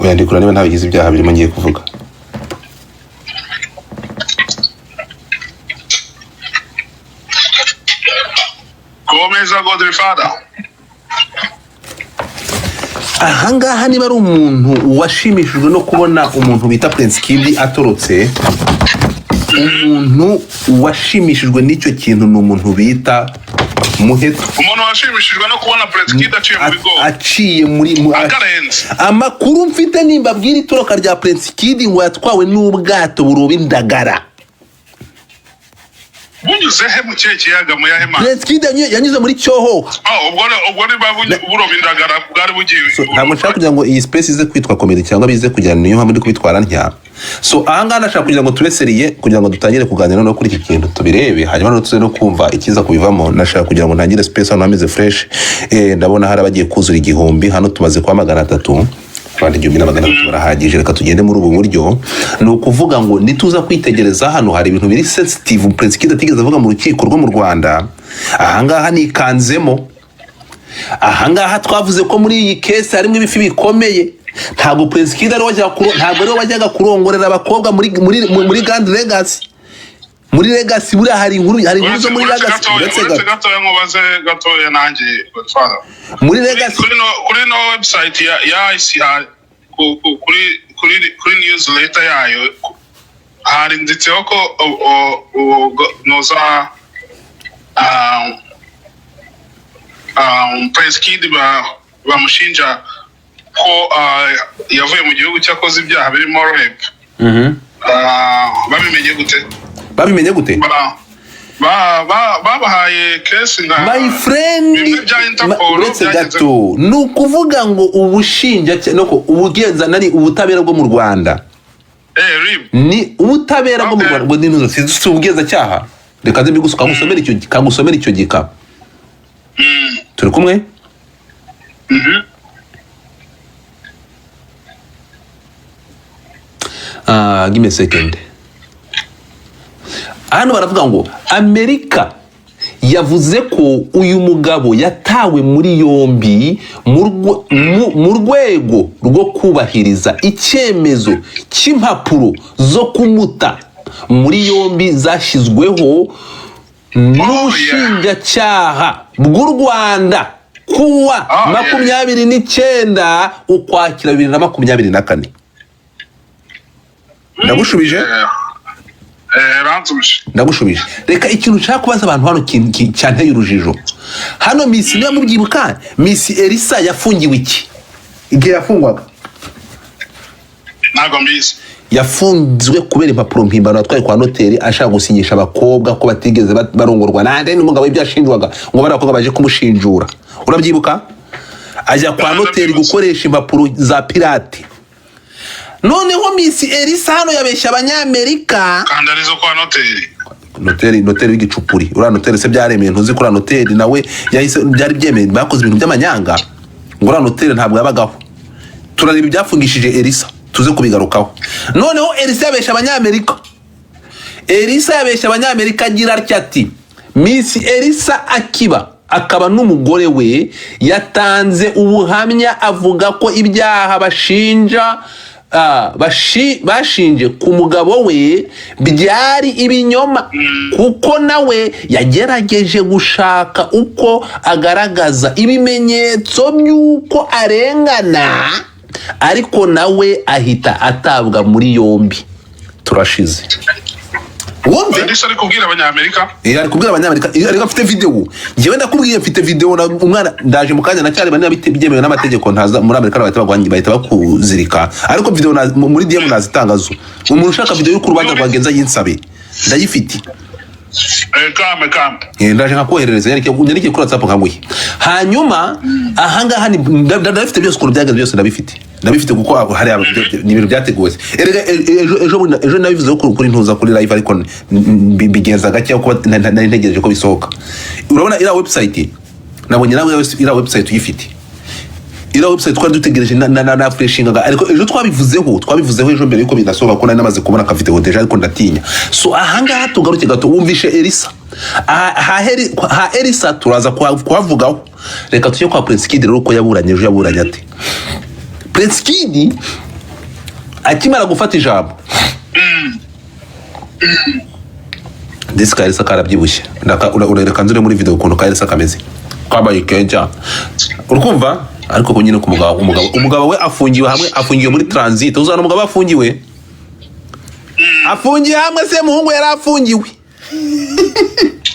Speaker 1: uyandikura niba ntabigize ibyaha birimo ngiye kuvuga
Speaker 3: komeza Godfather
Speaker 1: ahangaha niba ari umuntu washimishijwe no kubona umuntu bita Prince Kid atorotse umuntu washimishijwe n'icyo kintu ni umuntu bita Muheto
Speaker 3: umuntu washimishijwe no kubona Prince Kid aciye muri go
Speaker 1: akarenze amakuru mfite nimba bwira itoroka rya Prince Kid ngo yatwawe n'ubwato buroba indagara
Speaker 3: bunyuze he mu kiyaga mu yahema
Speaker 1: Prince Kid yanyuze muri Cyohoha
Speaker 3: ubwo ni buroba indagara bwari bugiye
Speaker 1: ntabwo nshaka kugira ngo iyi space ize kwitwa comedy cyangwa bize kujyana niyo mpamvu ndi kubitwara ntya so ahanga nashaka kugira ngo tureseriye kugira ngo dutangire kuganira no kuri iki kintu tubirebe hanyuma no tuze no kumva ikiza kubivamo nashaka kugira ngo ntangire space hano hameze fresh ndabona hari abagiye kuzura igihumbi hano tumaze kwa 300 kandi 1000 barahagije reka tugende muri ubu buryo ni ukuvuga ngo nituza kwitegereza hano hari ibintu biri sensitive Prince Kid atigeze avuga mu rukiko rwo mu Rwanda ahangaha nikanzemo ahangaha twavuze ko muri iyi case harimo ibifi bikomeye ntabwo Prince Kid ari wajyaga kurongorera abakobwa muri Grand Legacy muri Legacy buri hari inkuru zo muri Legacy
Speaker 3: uretse gato gatoya nanjye Godfather
Speaker 1: muri Legacy
Speaker 3: kuri no website ya ICI kuri newsletter yayo hari nditseho ko noza Prince Kid bamushinja ko yavuye mu gihugu cyakoze ibyaha birimo rape
Speaker 1: babimenye gute
Speaker 3: babahaye case nka
Speaker 1: my friend uretse gato ni ukuvuga ngo ubushinja nuko ubugenza nari ubutabera bwo mu Rwanda ni ubutabera bwo mu Rwanda ngo n'intuzo si ubugenza cyaha reka nze bigusuka kagusomera icyo gika turi kumwe give me a second hano baravuga ngo Amerika yavuze ko uyu mugabo yatawe muri yombi mu rwego rwo kubahiriza icyemezo cy'impapuro zo kumuta muri yombi zashyizweho n'ubushinjacyaha bw'u Rwanda kuwa 29 Ukwakira 2024 ndagushubije reka ikintu nshaka kubaza abantu hano cyanteye urujijo hano Miss niba mubyibuka Miss Elisa yafungiwe iki igihe yafungwaga
Speaker 3: ntago mbizi
Speaker 1: yafunzwe kubera impapuro mpimbano atwaye kwa noteri ashaka gusinyisha abakobwa ko batigeze barongorwa nande n'umugabo ibyashinjwaga ngo barakobwa baje kumushinjura urabyibuka ajya kwa noteri gukoresha impapuro za pirate noneho Miss Elisa hano yabeshya abanyamerika
Speaker 3: kandi arizo kwa
Speaker 1: noteri w'igicupuri ura noteri se byaremeye ntuzi kuri noteri nawe yahise byari byemeye bakoze ibintu by'amanyanga ngo ura noteri ntabwo yabagaho turareba ibyafungishije Elisa tuze kubigarukaho noneho Elisa yabeshya abanyamerika agira ati Miss Elisa akaba n'umugore we yatanze ubuhamya avuga ko ibyaha bashinje ku mugabo we byari ibinyoma kuko nawe yagerageje gushaka uko agaragaza ibimenyetso by'uko arengana ariko nawe ahita atabwa muri yombi turashize wumve
Speaker 3: ari kubwira abanyamerika
Speaker 1: ari kubwira abanyamerika ariko afite video ngewe ndakubwiye mfite video na umwana ndaje mu kanya nacyari bane byemewe n'amategeko ntaza muri Amerika bahita bakuzirika ariko video muri DM nazitangazo umuntu ushaka video y'urubanza rwagenza yinsabe ndayifite
Speaker 3: kame
Speaker 1: ndaje nkakoherereza yarike kuri WhatsApp nkaguye hanyuma ahangaha ndafite byose ku byagenze byose ndabifite kuko hari ibintu byateguwe ejo nabivuze ko kuri ntuza kuri live ariko bigenza gake kuko nari ntegereje ko bisohoka urabona ira website nabonye nawe ira website uyifite ira website twari dutegereje na freshinga ariko ejo twabivuzeho ejo mbere yuko bidasohoka ko nari namaze kubona ka video deja ariko ndatinya so ahangaha tugaruke gato wumvishe Elisa ha Elisa turaza kuhavugaho reka tujye kwa Prince Kid rero ko yaburanye ate Prince Kid akimara gufata ijambo This Elisa karabyibushye urereka nzure muri video ukuntu Elisa kameze kwabaye kenja urukumva ariko ko nyine ku umugabo we afungiwe muri transit uzana umugabo afungiwe hamwe se muhungu yari afungiwe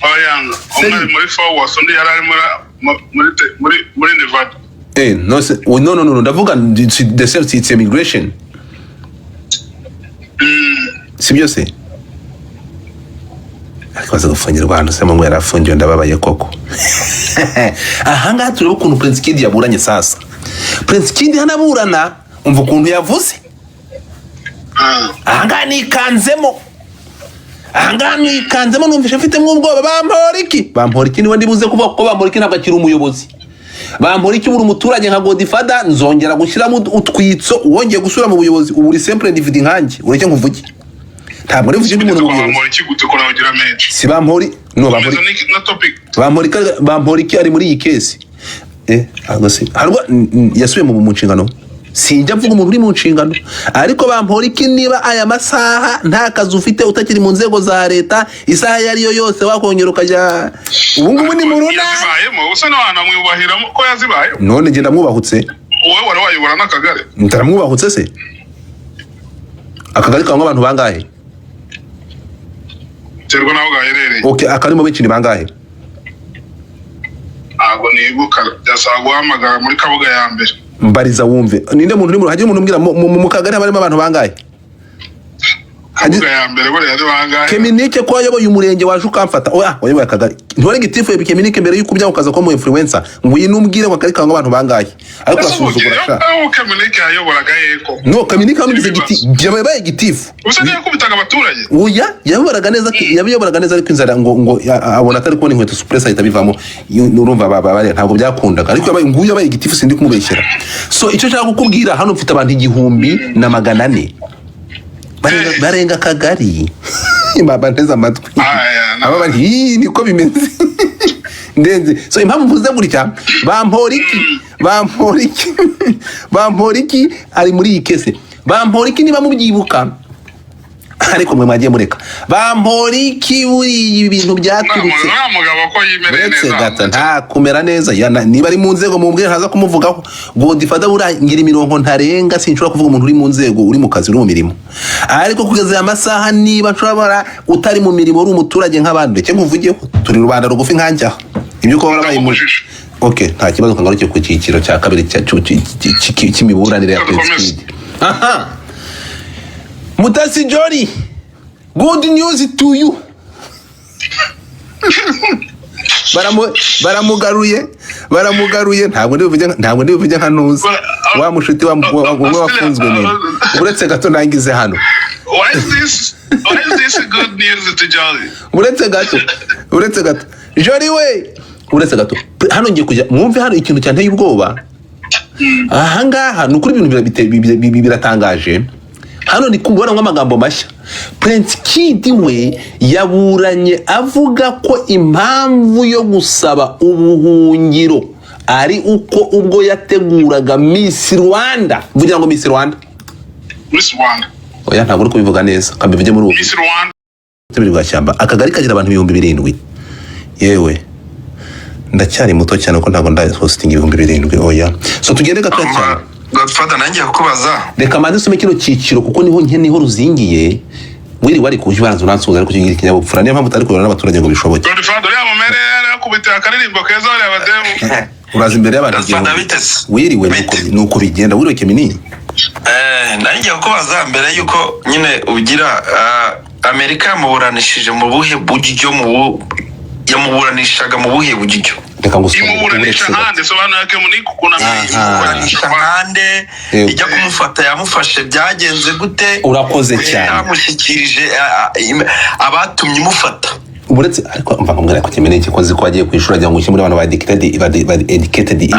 Speaker 3: Oyanga umwe muri forward undi yari ari muri Nevada.
Speaker 1: No, ndavuga the self it's immigration. Si byose akaza gufungirwa hano sema ngo yarafungiwe ndababaye koko. Ahanga turebe ukuntu Prince Kid yaburanye sasa. Prince Kid hanaburana umva ukuntu yavuze. Ahanga nikanzemo numvishe mfite mwubwoba Bamporiki niwe ndibuze kuvuga ko Bamporiki ntabwo akiri umuyobozi. Bamporiki buri umuturage nka Godfather nzongera gushyiramo utwitso wongeye gusura mu buyobozi ubu uri simple individu nkanjye ureke nkuvuge. Ntabwo rivuze undi muntu muyobozi.
Speaker 3: Bamporiki gutukora ugira menshi.
Speaker 1: Si Bamporiki ari muri iyi case. Agase harwa yasubiye mu nshingano. Sinjya mvuga umuntu uri mu nshingano ariko Bamporiki niba aya masaha nta kazi ufite utakiri mu nzego za leta isaha yari yo yose wakongera ukajya ubu ngubu ni mu runa
Speaker 3: yazibayemo usa n'abantu mwubahiramo ko yazibayemo
Speaker 1: none ngenda mwubahutse
Speaker 3: wowe wari wayobora n'akagari
Speaker 1: ntaramwubahutse se akagari kangwa abantu bangahe
Speaker 3: terwa naho gaherereye
Speaker 1: okay akarimo benshi ni bangahe
Speaker 3: ntabwo nibuka byasaba guhamagara muri Kabuga ya mbere
Speaker 1: mbariza wumve ninde muntu uri mu haje umuntu umbwira mu kagari barimo abantu bangahe
Speaker 3: Kabuga ya mbere bore yari bangahe
Speaker 1: Keminike ko yayoboye umurenge waje ukamfata wayoboye akagari ntore gitifu ya Keminike mbere yuko bya ukaza ko mu influencer ngo yinumbwire ngo kari kangwa abantu bangahe ariko basuzugura sha
Speaker 3: Keminike yayoboraga yeko
Speaker 1: no Keminike amugize giti byabaye gitifu
Speaker 3: usanye yakubitaga abaturage
Speaker 1: oya yayoboraga neza yabiyoboraga neza ariko inzara ngo abona atari kubona inkweto suppressor itabivamo urumva baba ntabwo byakundaga ariko yabaye nguyu yabaye gitifu sindi kumubeshyera so icyo cyangwa kukubwira hano mfite abantu 1,400 barenga kagari babaneza amatwi aba bari niko bimeze ndenze so impamvu mvuze gutya Bamporiki ari muri iyi kese Bamporiki niba mubyibuka ariko mwe mwagiye mureka Bamporiki buri ibintu byaturutse
Speaker 3: mugabo ko yimereye neza
Speaker 1: gata nta kumera neza niba ari mu nzego mumbwire haza kumuvugaho Godfather burangira imirongo ntarenga sinshobora kuvuga umuntu uri mu nzego uri mu kazi uri mu mirimo ariko kugeza amasaha niba nshobora utari mu mirimo uri umuturage nk'abandi reke nkuvugeho turi rubanda rugufi nkanjya ibyo ko barabaye mu okay nta kibazo kangaruke ku cyiciro cya kabiri cy'imiburanire ya Prince Kid Mutasi Johnny, good news to you. baramugaruye ntabwo ndivuge nka nuza wa mushuti wa wafunzwe nini uretse gato nangize hano
Speaker 3: why is this good news to Johnny
Speaker 1: uretse gato Johnny we uretse gato hano ngiye kujya mwumve hano ikintu cyanteye ubwoba ahangaha nukuri ibintu biratangaje hano ni kubona nk'amagambo mashya Prince Kid we yaburanye avuga ko impamvu yo gusaba ubuhungiro ari uko ubwo yateguraga Miss Rwanda vugira ngo Miss Rwanda oya ntabwo uri kubivuga neza kambivuge muri ubu
Speaker 3: Miss Rwanda
Speaker 1: tebiri bwashyamba akagari kagira abantu 7,000 yewe ndacyari muto cyane ko ntabwo ndahosting 7,000 oya so tugende gato cyane
Speaker 2: Godfather nanjye kubaza
Speaker 1: reka manze some kino cyiciro kuko niho ruzingiye wiri wari kuje baranze uransuza ariko kingira ikinyabupfura niyo mpamvu utari kubona n'abaturage ngo bishoboke
Speaker 3: Godfather ya mumere yakubita akaririmbo keza wari abademu
Speaker 1: uraza imbere y'abantu wiriwe nuko bigenda wiriwe Keminini
Speaker 2: nanjye kubaza mbere yuko nyine ugira Amerika yamuburanishije mu buhe buryo yamuburanishaga mu buhe buryo
Speaker 1: reka ngusome
Speaker 3: imuburanisha hande sobanura Keminini kukuna
Speaker 2: imuburanisha hande ijya kumufata yamufashe byagenze gute
Speaker 1: urakoze cyane
Speaker 2: yamushyikirije abatumye imufata
Speaker 1: uretse ariko mva ngambwira ko Keminini kikoze ko agiye kwishura ajya ngushyira muri abantu ba educated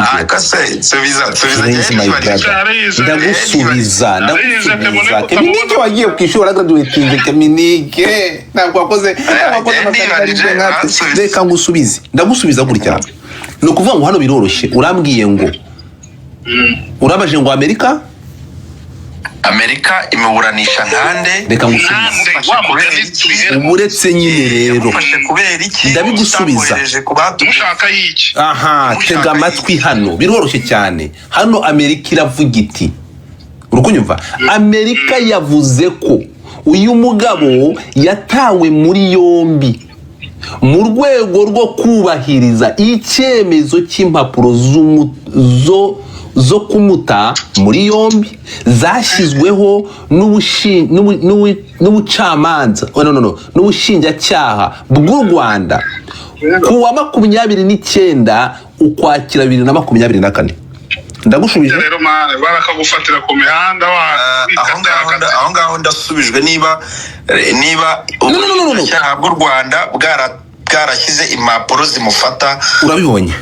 Speaker 1: ndagusubiza Keminini wagiye kwishura graduating Keminini ntabwo wakoze reka ngusubize ndagusubiza gutya no kuvuga ngo hano biroroshye urambwiye ngo urabaje ngo
Speaker 2: Amerika imuburanisha nkande
Speaker 1: reka ngusubize uretse nyine rero ndabigusubiza
Speaker 3: mushaka yiki
Speaker 1: tega amatwi hano biroroshye cyane hano Amerika iravuga iti urukunyumva Amerika yavuze ko uyu mugabo yatawe muri yombi mu rwego rwo kubahiriza icyemezo cy'impapuro zo kumuta muri yombi zashyizweho n'ubucamanza n'ubushinjacyaha bw'u Rwanda ku wa 29 Ukwakira 2024. Ndagushubije
Speaker 3: rero mane barakagufatira ku mihanda
Speaker 4: aho ngaho ndasubijwe niba ubushinjacyaha bw'u Rwanda bwarashyize impapuro zimufata
Speaker 1: urabibonye.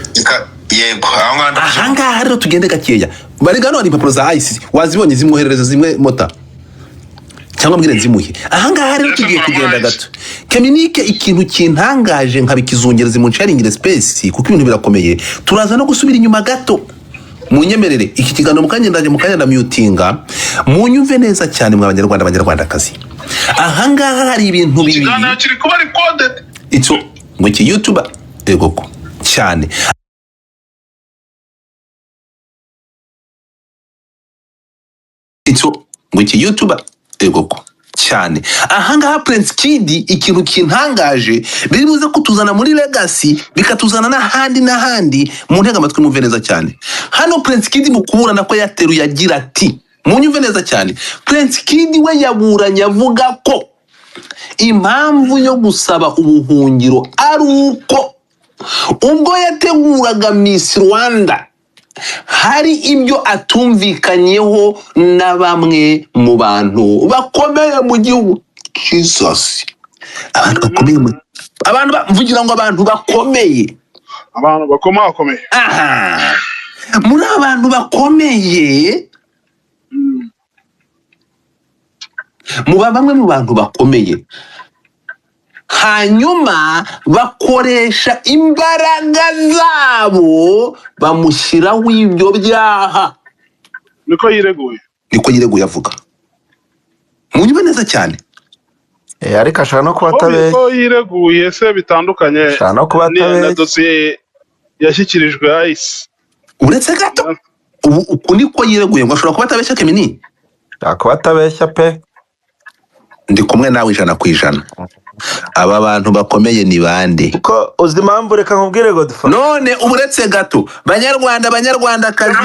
Speaker 4: Yego
Speaker 1: aha ngaha rero tugende gakeya bariga none impapuro za ICC wazibonye zimwoherereza zimwe mota cyangwa mbwire nzimuhe. aha ngaha rero tugiye kugenda gato Keminike, ikintu kintangaje nkabikizungereza mu sharing space kuko ibintu birakomeye. Turaza no gusubira inyuma gato, munyemerere iki kiganiro mukanya ndamutinga munyumve neza cyane mwa Abanyarwandakazi. aha ngaha hari ibintu bibiri
Speaker 3: ikiganiro kiri kuba recorded
Speaker 1: icyo ngo ki YouTube egoko cyane icyo ngo ki YouTube egoko cyane. aha ngaha Prince Kid ikintu kintangaje biri buze kutuzana muri legacy bikatuzana n'ahandi mu ntega amatwi muve neza cyane. hano Prince Kid mu kuburana ko yateruye agira ati munyumve neza cyane. Prince Kid we yaburanye avuga ko impamvu yo gusaba ubuhungiro ari uko ubwo yateguraga Miss Rwanda hari ibyo atumvikanyeho na bamwe mu bantu bakomeye mu gihugu. Jesus, abantu bakomeye mvugira ngo abantu bakomeye aha muri abantu bakomeye muba bamwe mu bantu bakomeye hanyuma bakoresha imbaraga zabo bamushyiraho ibyo byaha.
Speaker 3: niko yireguye
Speaker 1: avuga munyumve neza cyane.
Speaker 4: ariko ashaka no kuba atabeshya
Speaker 3: ko yireguye se bitandukanye na dosiye yashyikirijwe ICE.
Speaker 1: uretse gato uku niko yireguye ngo ashobora kuba atabeshya Kemini.
Speaker 4: kuba atabeshya pe
Speaker 1: ndi kumwe nawe 100%. aba bantu bakomeye ni bande
Speaker 4: ko uzi impamvu? reka nkubwire Godfrey
Speaker 1: none uburetse gato Banyarwandakazi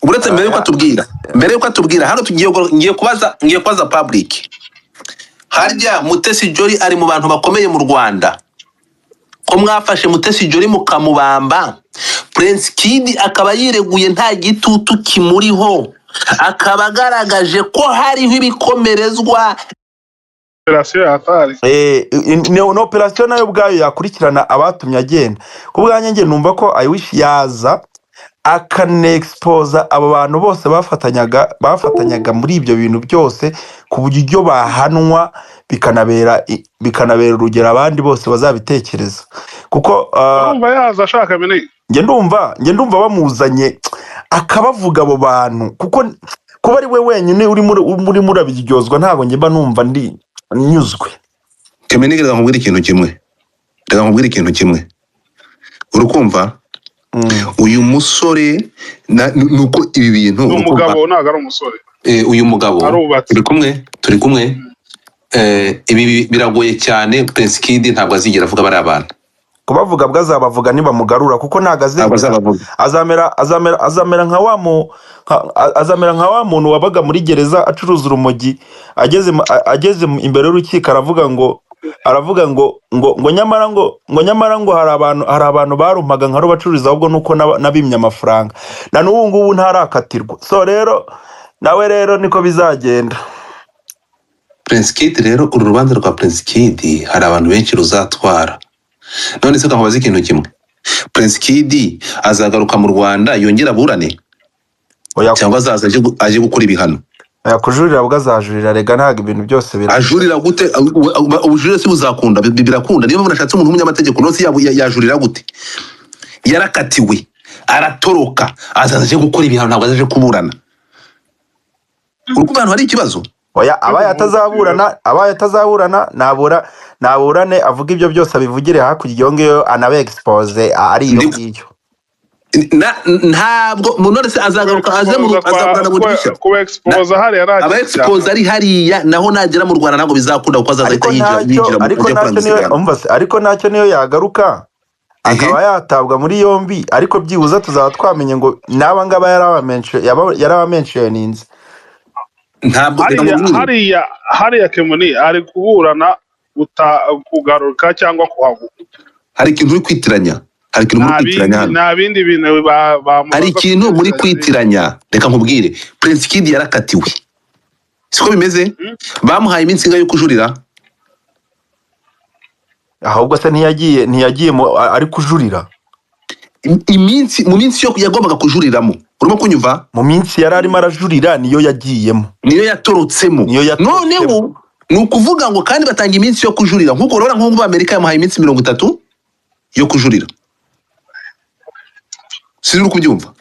Speaker 1: uretse mbere yuko atubwira hano ngiye kubaza public. harya Mutesi Jolly ari mu bantu bakomeye mu Rwanda ko mwafashe Mutesi Jolly mukamubamba, Prince Kid akaba yireguye nta gitutu kimuriho, akaba agaragaje ko hariho ibikomerezwa
Speaker 4: ni operation nayo ubwayo yakurikirana abatumye agenda. ku bwanjye nge numva ko I wish yaza akanexposa abo bantu bose bafatanyaga muri ibyo bintu byose ku buryo bahanwa bikanabera urugero abandi bose bazabitekereza. kuko
Speaker 3: ndumva yaza ashaka Minigi,
Speaker 4: nge ndumva bamuzanye akabavuga abo bantu, kuko kuba ari we wenyine uri murabiryozwa ntago nge mba numva ndi nyuzwe.
Speaker 1: Kemenike, reka nkubwire ikintu kimwe urukumva. uyu musore nuko ibi bintu
Speaker 3: umugabo ntago ari umusore,
Speaker 1: uyu mugabo turi kumwe ibi biragoye cyane. Prince Kid ntabwo azigera avuga bari abantu
Speaker 4: kubavuga bwazabavuga niba mugarura, kuko ntago azamera nka wa muntu wabaga muri gereza acuruza urumogi, ageze imbere y'urukiko aravuga ngo nyamara ngo hari abantu barumpaga nka rubacururiza ahubwo nuko nabimye amafaranga na n'ubu ngubu ntarakatirwa. so rero nawe rero niko bizagenda.
Speaker 1: Prince Kid rero uru rubanza rwa Prince Kid hari abantu benshi ruzatwara. none se kamubaza ikintu kimwe, Prince Kid azagaruka mu Rwanda yongera aburane cyangwa azaza aje gukora ibihano?
Speaker 4: kujurira bwo azajurira, rega ntago ibintu byose
Speaker 1: ajurira gute? ubujurire si buzakunda, birakunda. niba munashatse umuntu w'umunyamategeko nose yajurira gute? yarakatiwe aratoroka azaza aje gukora ibihano, ntabwo azaje kuburana. urukundo hari ikibazo.
Speaker 4: abaye atazaburana naburane avuga ibyo byose abivugire hakurya iyo ngiyo anabe expose ari iyo ngiyo.
Speaker 1: ntabwo umuntu wese azagaruka aze mu azagurana bugisha
Speaker 3: kuba expose hari
Speaker 1: aba expose ari hariya naho nagera mu Rwanda ntabwo bizakunda kuko azahita yinjira
Speaker 4: ariko ntacyo niyo yagaruka akaba yatabwa muri yombi ariko byibuza tuzaba twamenye ngo naba ngaba yarabamentioninze
Speaker 1: ntabwo
Speaker 3: hariya Kemuni ari kuburana kugaruka cyangwa kuhaguka.
Speaker 1: Hari ikintu uri kwitiranya, hari ikintu muri kwitiranya hano.
Speaker 3: Nta bindi bintu
Speaker 1: hari ikintu muri kwitiranya. Reka nkubwire, Prince Kid yarakatiwe. Siko bimeze? Bamuhaye iminsi ingahe yo kujurira?
Speaker 4: Ahubwo se ntiyagiye ari kujurira.
Speaker 1: Mu minsi yo yagombaga kujuriramo. Urimo kunyumva?
Speaker 4: Mu minsi yari arimo arajurira niyo yagiyemo.
Speaker 1: Niyo yatorotsemo. Noneho nukuvuga ngo kandi batanga iminsi yo kujurira nkuko urabona nko muri Amerika yamuhaye iminsi 30 yo kujurira. Siri kubyumva.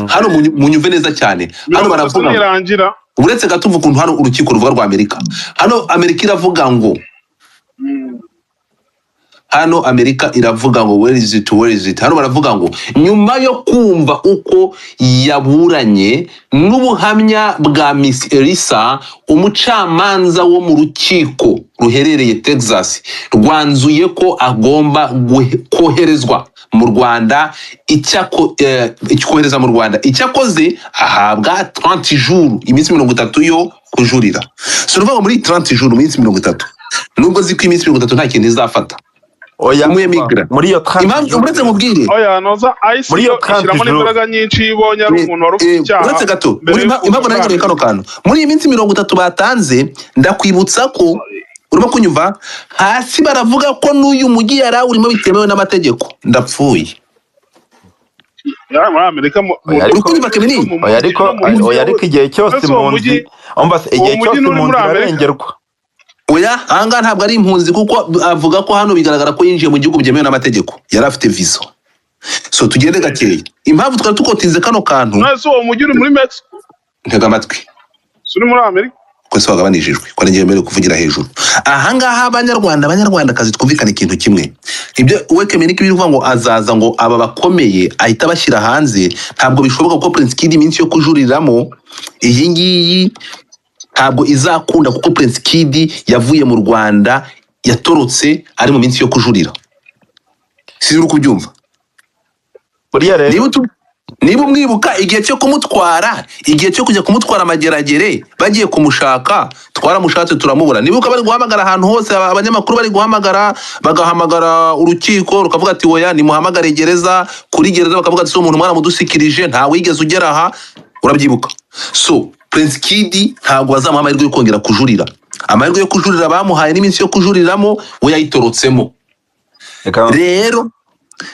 Speaker 1: Hano munyumve neza cyane. Hano baravuga uretse gatumva ukuntu hano urukiko ruvuga rwa Amerika. Hano Amerika iravuga ngo where is it. Hano baravuga ngo nyuma yo kumva uko yaburanye n'ubuhamya bwa Miss Elisa, umucamanza wo mu rukiko ruherereye Texas rwanzuye ko agomba koherezwa mu Rwanda. Icyohereza mu Rwanda icyakoze ahabwa 30 jours, iminsi 30 yo kujurira. So ruvuga muri 30 jours, iminsi 30, nubwo ziko iminsi 30 nta kintu izafata.
Speaker 4: Oya muri yo
Speaker 1: uretse mubwire
Speaker 3: noza ice muri yo kiramo n'imbaraga nyinshi ibonye ari umuntu wari ufite icyaha.
Speaker 1: Uretse gato impamvu nanjye kano kantu muri iyi minsi 30 batanze, ndakwibutsa ko urimo kunyumva hasi baravuga ko n'uyu mugi yari urimo bitemewe n'amategeko. Ndapfuye
Speaker 3: yari muri Amerika
Speaker 4: ariko igihe cyose impunzi ararengerwa.
Speaker 1: Oya anga ntabwo ari impunzi kuko avuga ko hano bigaragara ko yinjiye mu gihugu byemewe n'amategeko, yari afite visa. So tugende gakeya impamvu twari tukotinze kano kantu.
Speaker 3: Nase uwo mujyi uri muri Mexico?
Speaker 1: Ntega amatwi.
Speaker 3: Suri muri Amerika?
Speaker 1: Ko se wagabanijijwe ko ngiye mbere kuvugira hejuru. Aha ngaha abanyarwanda kazi twumvikana ikintu kimwe. Ibyo Kemeni bivuga ngo azaza ngo aba bakomeye ahita bashyira hanze, ntabwo bishoboka kuko Prince Kid iminsi yo kujuriramo iyi ngiyi ntabwo izakunda kuko Prince Kid yavuye mu Rwanda, yatorotse ari mu minsi yo kujurira. Siri uri kubyumva? Niba umwibuka igihe cyo kumutwara, igihe cyo kujya kumutwara Mageragere bagiye kumushaka, twaramushatse turamubura. Nibuka bari guhamagara ahantu hose, abanyamakuru bari guhamagara, bagahamagara urukiko rukavuga ati oya ni muhamagare gereza, kuri gereza bakavuga ati so umuntu mwana mudusikirije nta wigeze ugera aha. Urabyibuka? So Prince Kid ntabwo bazamuha amahirwe yo kongera kujurira. Amahirwe yo kujurira bamuhaye n'iminsi yo kujuriramo we yayitorotsemo. Rero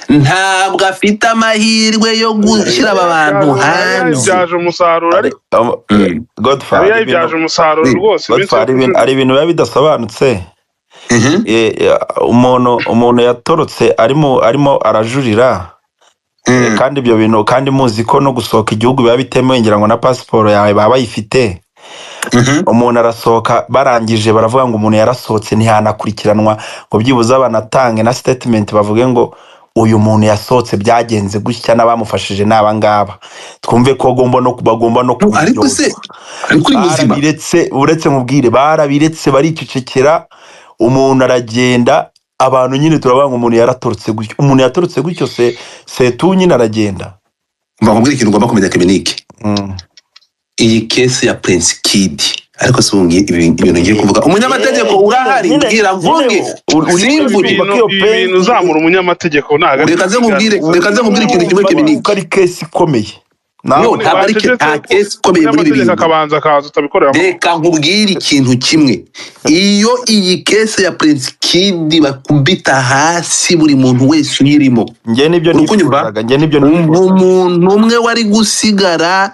Speaker 1: ntabwo afite amahirwe yo gushyira aba bantu hanze.
Speaker 3: Byaje umusaruro ari
Speaker 4: Godfather
Speaker 3: byaje umusaruro rwose.
Speaker 4: Ari ibintu biba bidasobanutse. Umuntu yatorotse arimo arajurira. Kandi ibyo bintu kandi muzi ko no gusohoka igihugu biba bitemewe, ngira ngo na passport yawe baba bayifite. Umuntu arasohoka barangije baravuga ngo umuntu yarasohotse ntihanakurikiranwa ngo byibuza banatange na statement bavuge ngo uyu muntu yasohotse byagenze gutya n'abamufashije n'aba ngaba, twumve ko bagomba no
Speaker 1: ariko se ariko uri muzima
Speaker 4: uretse mubwire barabiretse baricecekera, umuntu aragenda. Abantu nyine turabanga umuntu yatorotse gutyo se tu nyine aragenda.
Speaker 1: Mbakubwira ikintu ugomba kumenya Kemenike. Iyi case ya Prince Kid ariko se ubungi ibintu ngiye kuvuga umunyamategeko urahari mbwira mvuge simvuge
Speaker 3: ibintu uzamura umunyamategeko naga.
Speaker 1: Reka ze nkubwire ikintu kimwe Kemenike.
Speaker 4: Ari case ikomeye.
Speaker 1: No ntabwo ari case ikomeye muri ibi bintu.
Speaker 3: Akabanza kaza utabikorera.
Speaker 1: Reka nkubwire ikintu kimwe. Iyo iyi case ya Prince Kid bakubita hasi buri muntu wese uyirimo.
Speaker 4: Ngiye nibyo nifuzaga.
Speaker 1: Umuntu umwe wari gusigara,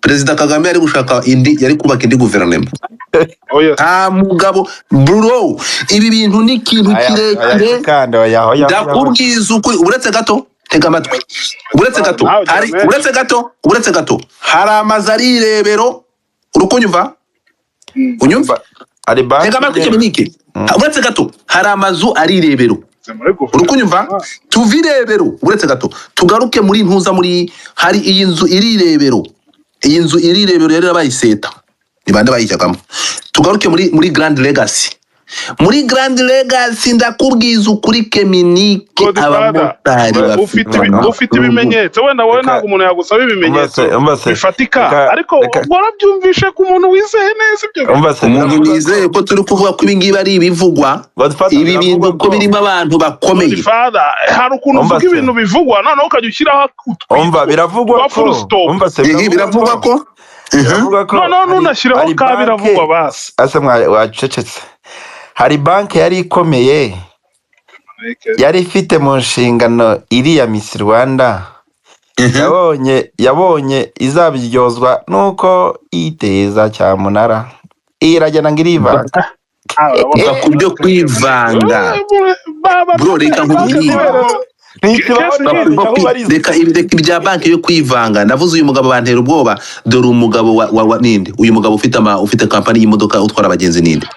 Speaker 1: Perezida Kagame yari gushaka yari kubaka indi guverinoma. Mugabo bro, ibi bintu ni ikintu kirekire. Ndakubwiza ukuri uretse gato. Tega amatwi. Uretse gato. Hari amazu ari irebero. Urukunyumva? Unyumva? Tega amatwi Kemenike. Uretse gato. Hari amazu ari irebero. urukunyumva tuvi Rebero uretse gato tugaruke muri ntuza muri hari iyi nzu iri Rebero rero bayiseta nibande bayijyagamo tugaruke muri Grand Legacy muri Grand Legacy ndakubwiza ukuri Keminike abamotari
Speaker 3: ufite ibimenyetso wenda wowe ntabwo umuntu yagusaba ibimenyetso bifatika ariko warabyumvishe ku muntu wizeye neza ibyo
Speaker 1: umuntu wizeye ko turi kuvuga ko ibingibi ari ibivugwa ibi bintu ko birimo abantu bakomeye
Speaker 3: hari ukuntu uvuga ibintu bivugwa noneho ukajya ushyiraho
Speaker 4: biravugwa
Speaker 1: ko
Speaker 3: noneho nunashyiraho ka biravugwa basi
Speaker 4: ase wacecetse hari banki yari ikomeye yari ifite mu nshingano iriya Miss Rwanda yabonye izabiryozwa nuko iteza cyamunara iragenda ngo irivanga
Speaker 1: kubyo kwivanga bro reka reka ibya banki yo kwivanga navuze uyu mugabo bantera ubwoba dore umugabo wa ninde uyu mugabo ufite kampani y'imodoka utwara abagenzi ninde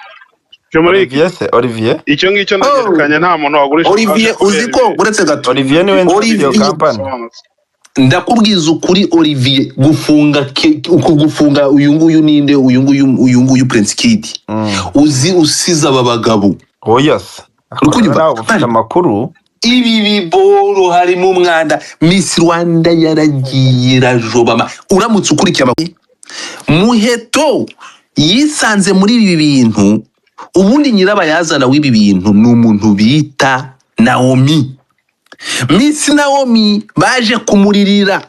Speaker 4: Olivier
Speaker 3: icyo ngicyo ndagerekanye nta muntu wagurisha
Speaker 1: Olivier uziko uretse gato
Speaker 4: Olivier niwe nziyo kampani
Speaker 1: ndakubwiza ukuri Olivier gufunga uyu nguyu ninde uyu nguyu Prince Kid usiza aba bagabo
Speaker 4: yes ufite amakuru
Speaker 1: ibi biboro harimo umwanda Miss Rwanda yaragiye irajobama uramutse ukurikiye amakuru Muheto yisanze muri ibi bintu ubundi nyirabayazana w'ibi bintu ni umuntu bita Naomi Miss Naomi baje kumuririra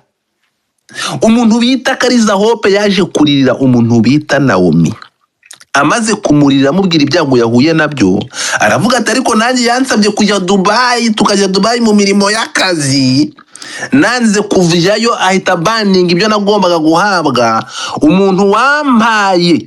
Speaker 1: umuntu bita Kariza Hope yaje kuririra umuntu bita Naomi amaze kumurira amubwira ibyago yahuye nabyo aravuga ati ariko nanjye yansabye kujya Dubai tukajya Dubai mu mirimo y'akazi nanze kuvayo ahita banning ibyo nagombaga guhabwa umuntu wampaye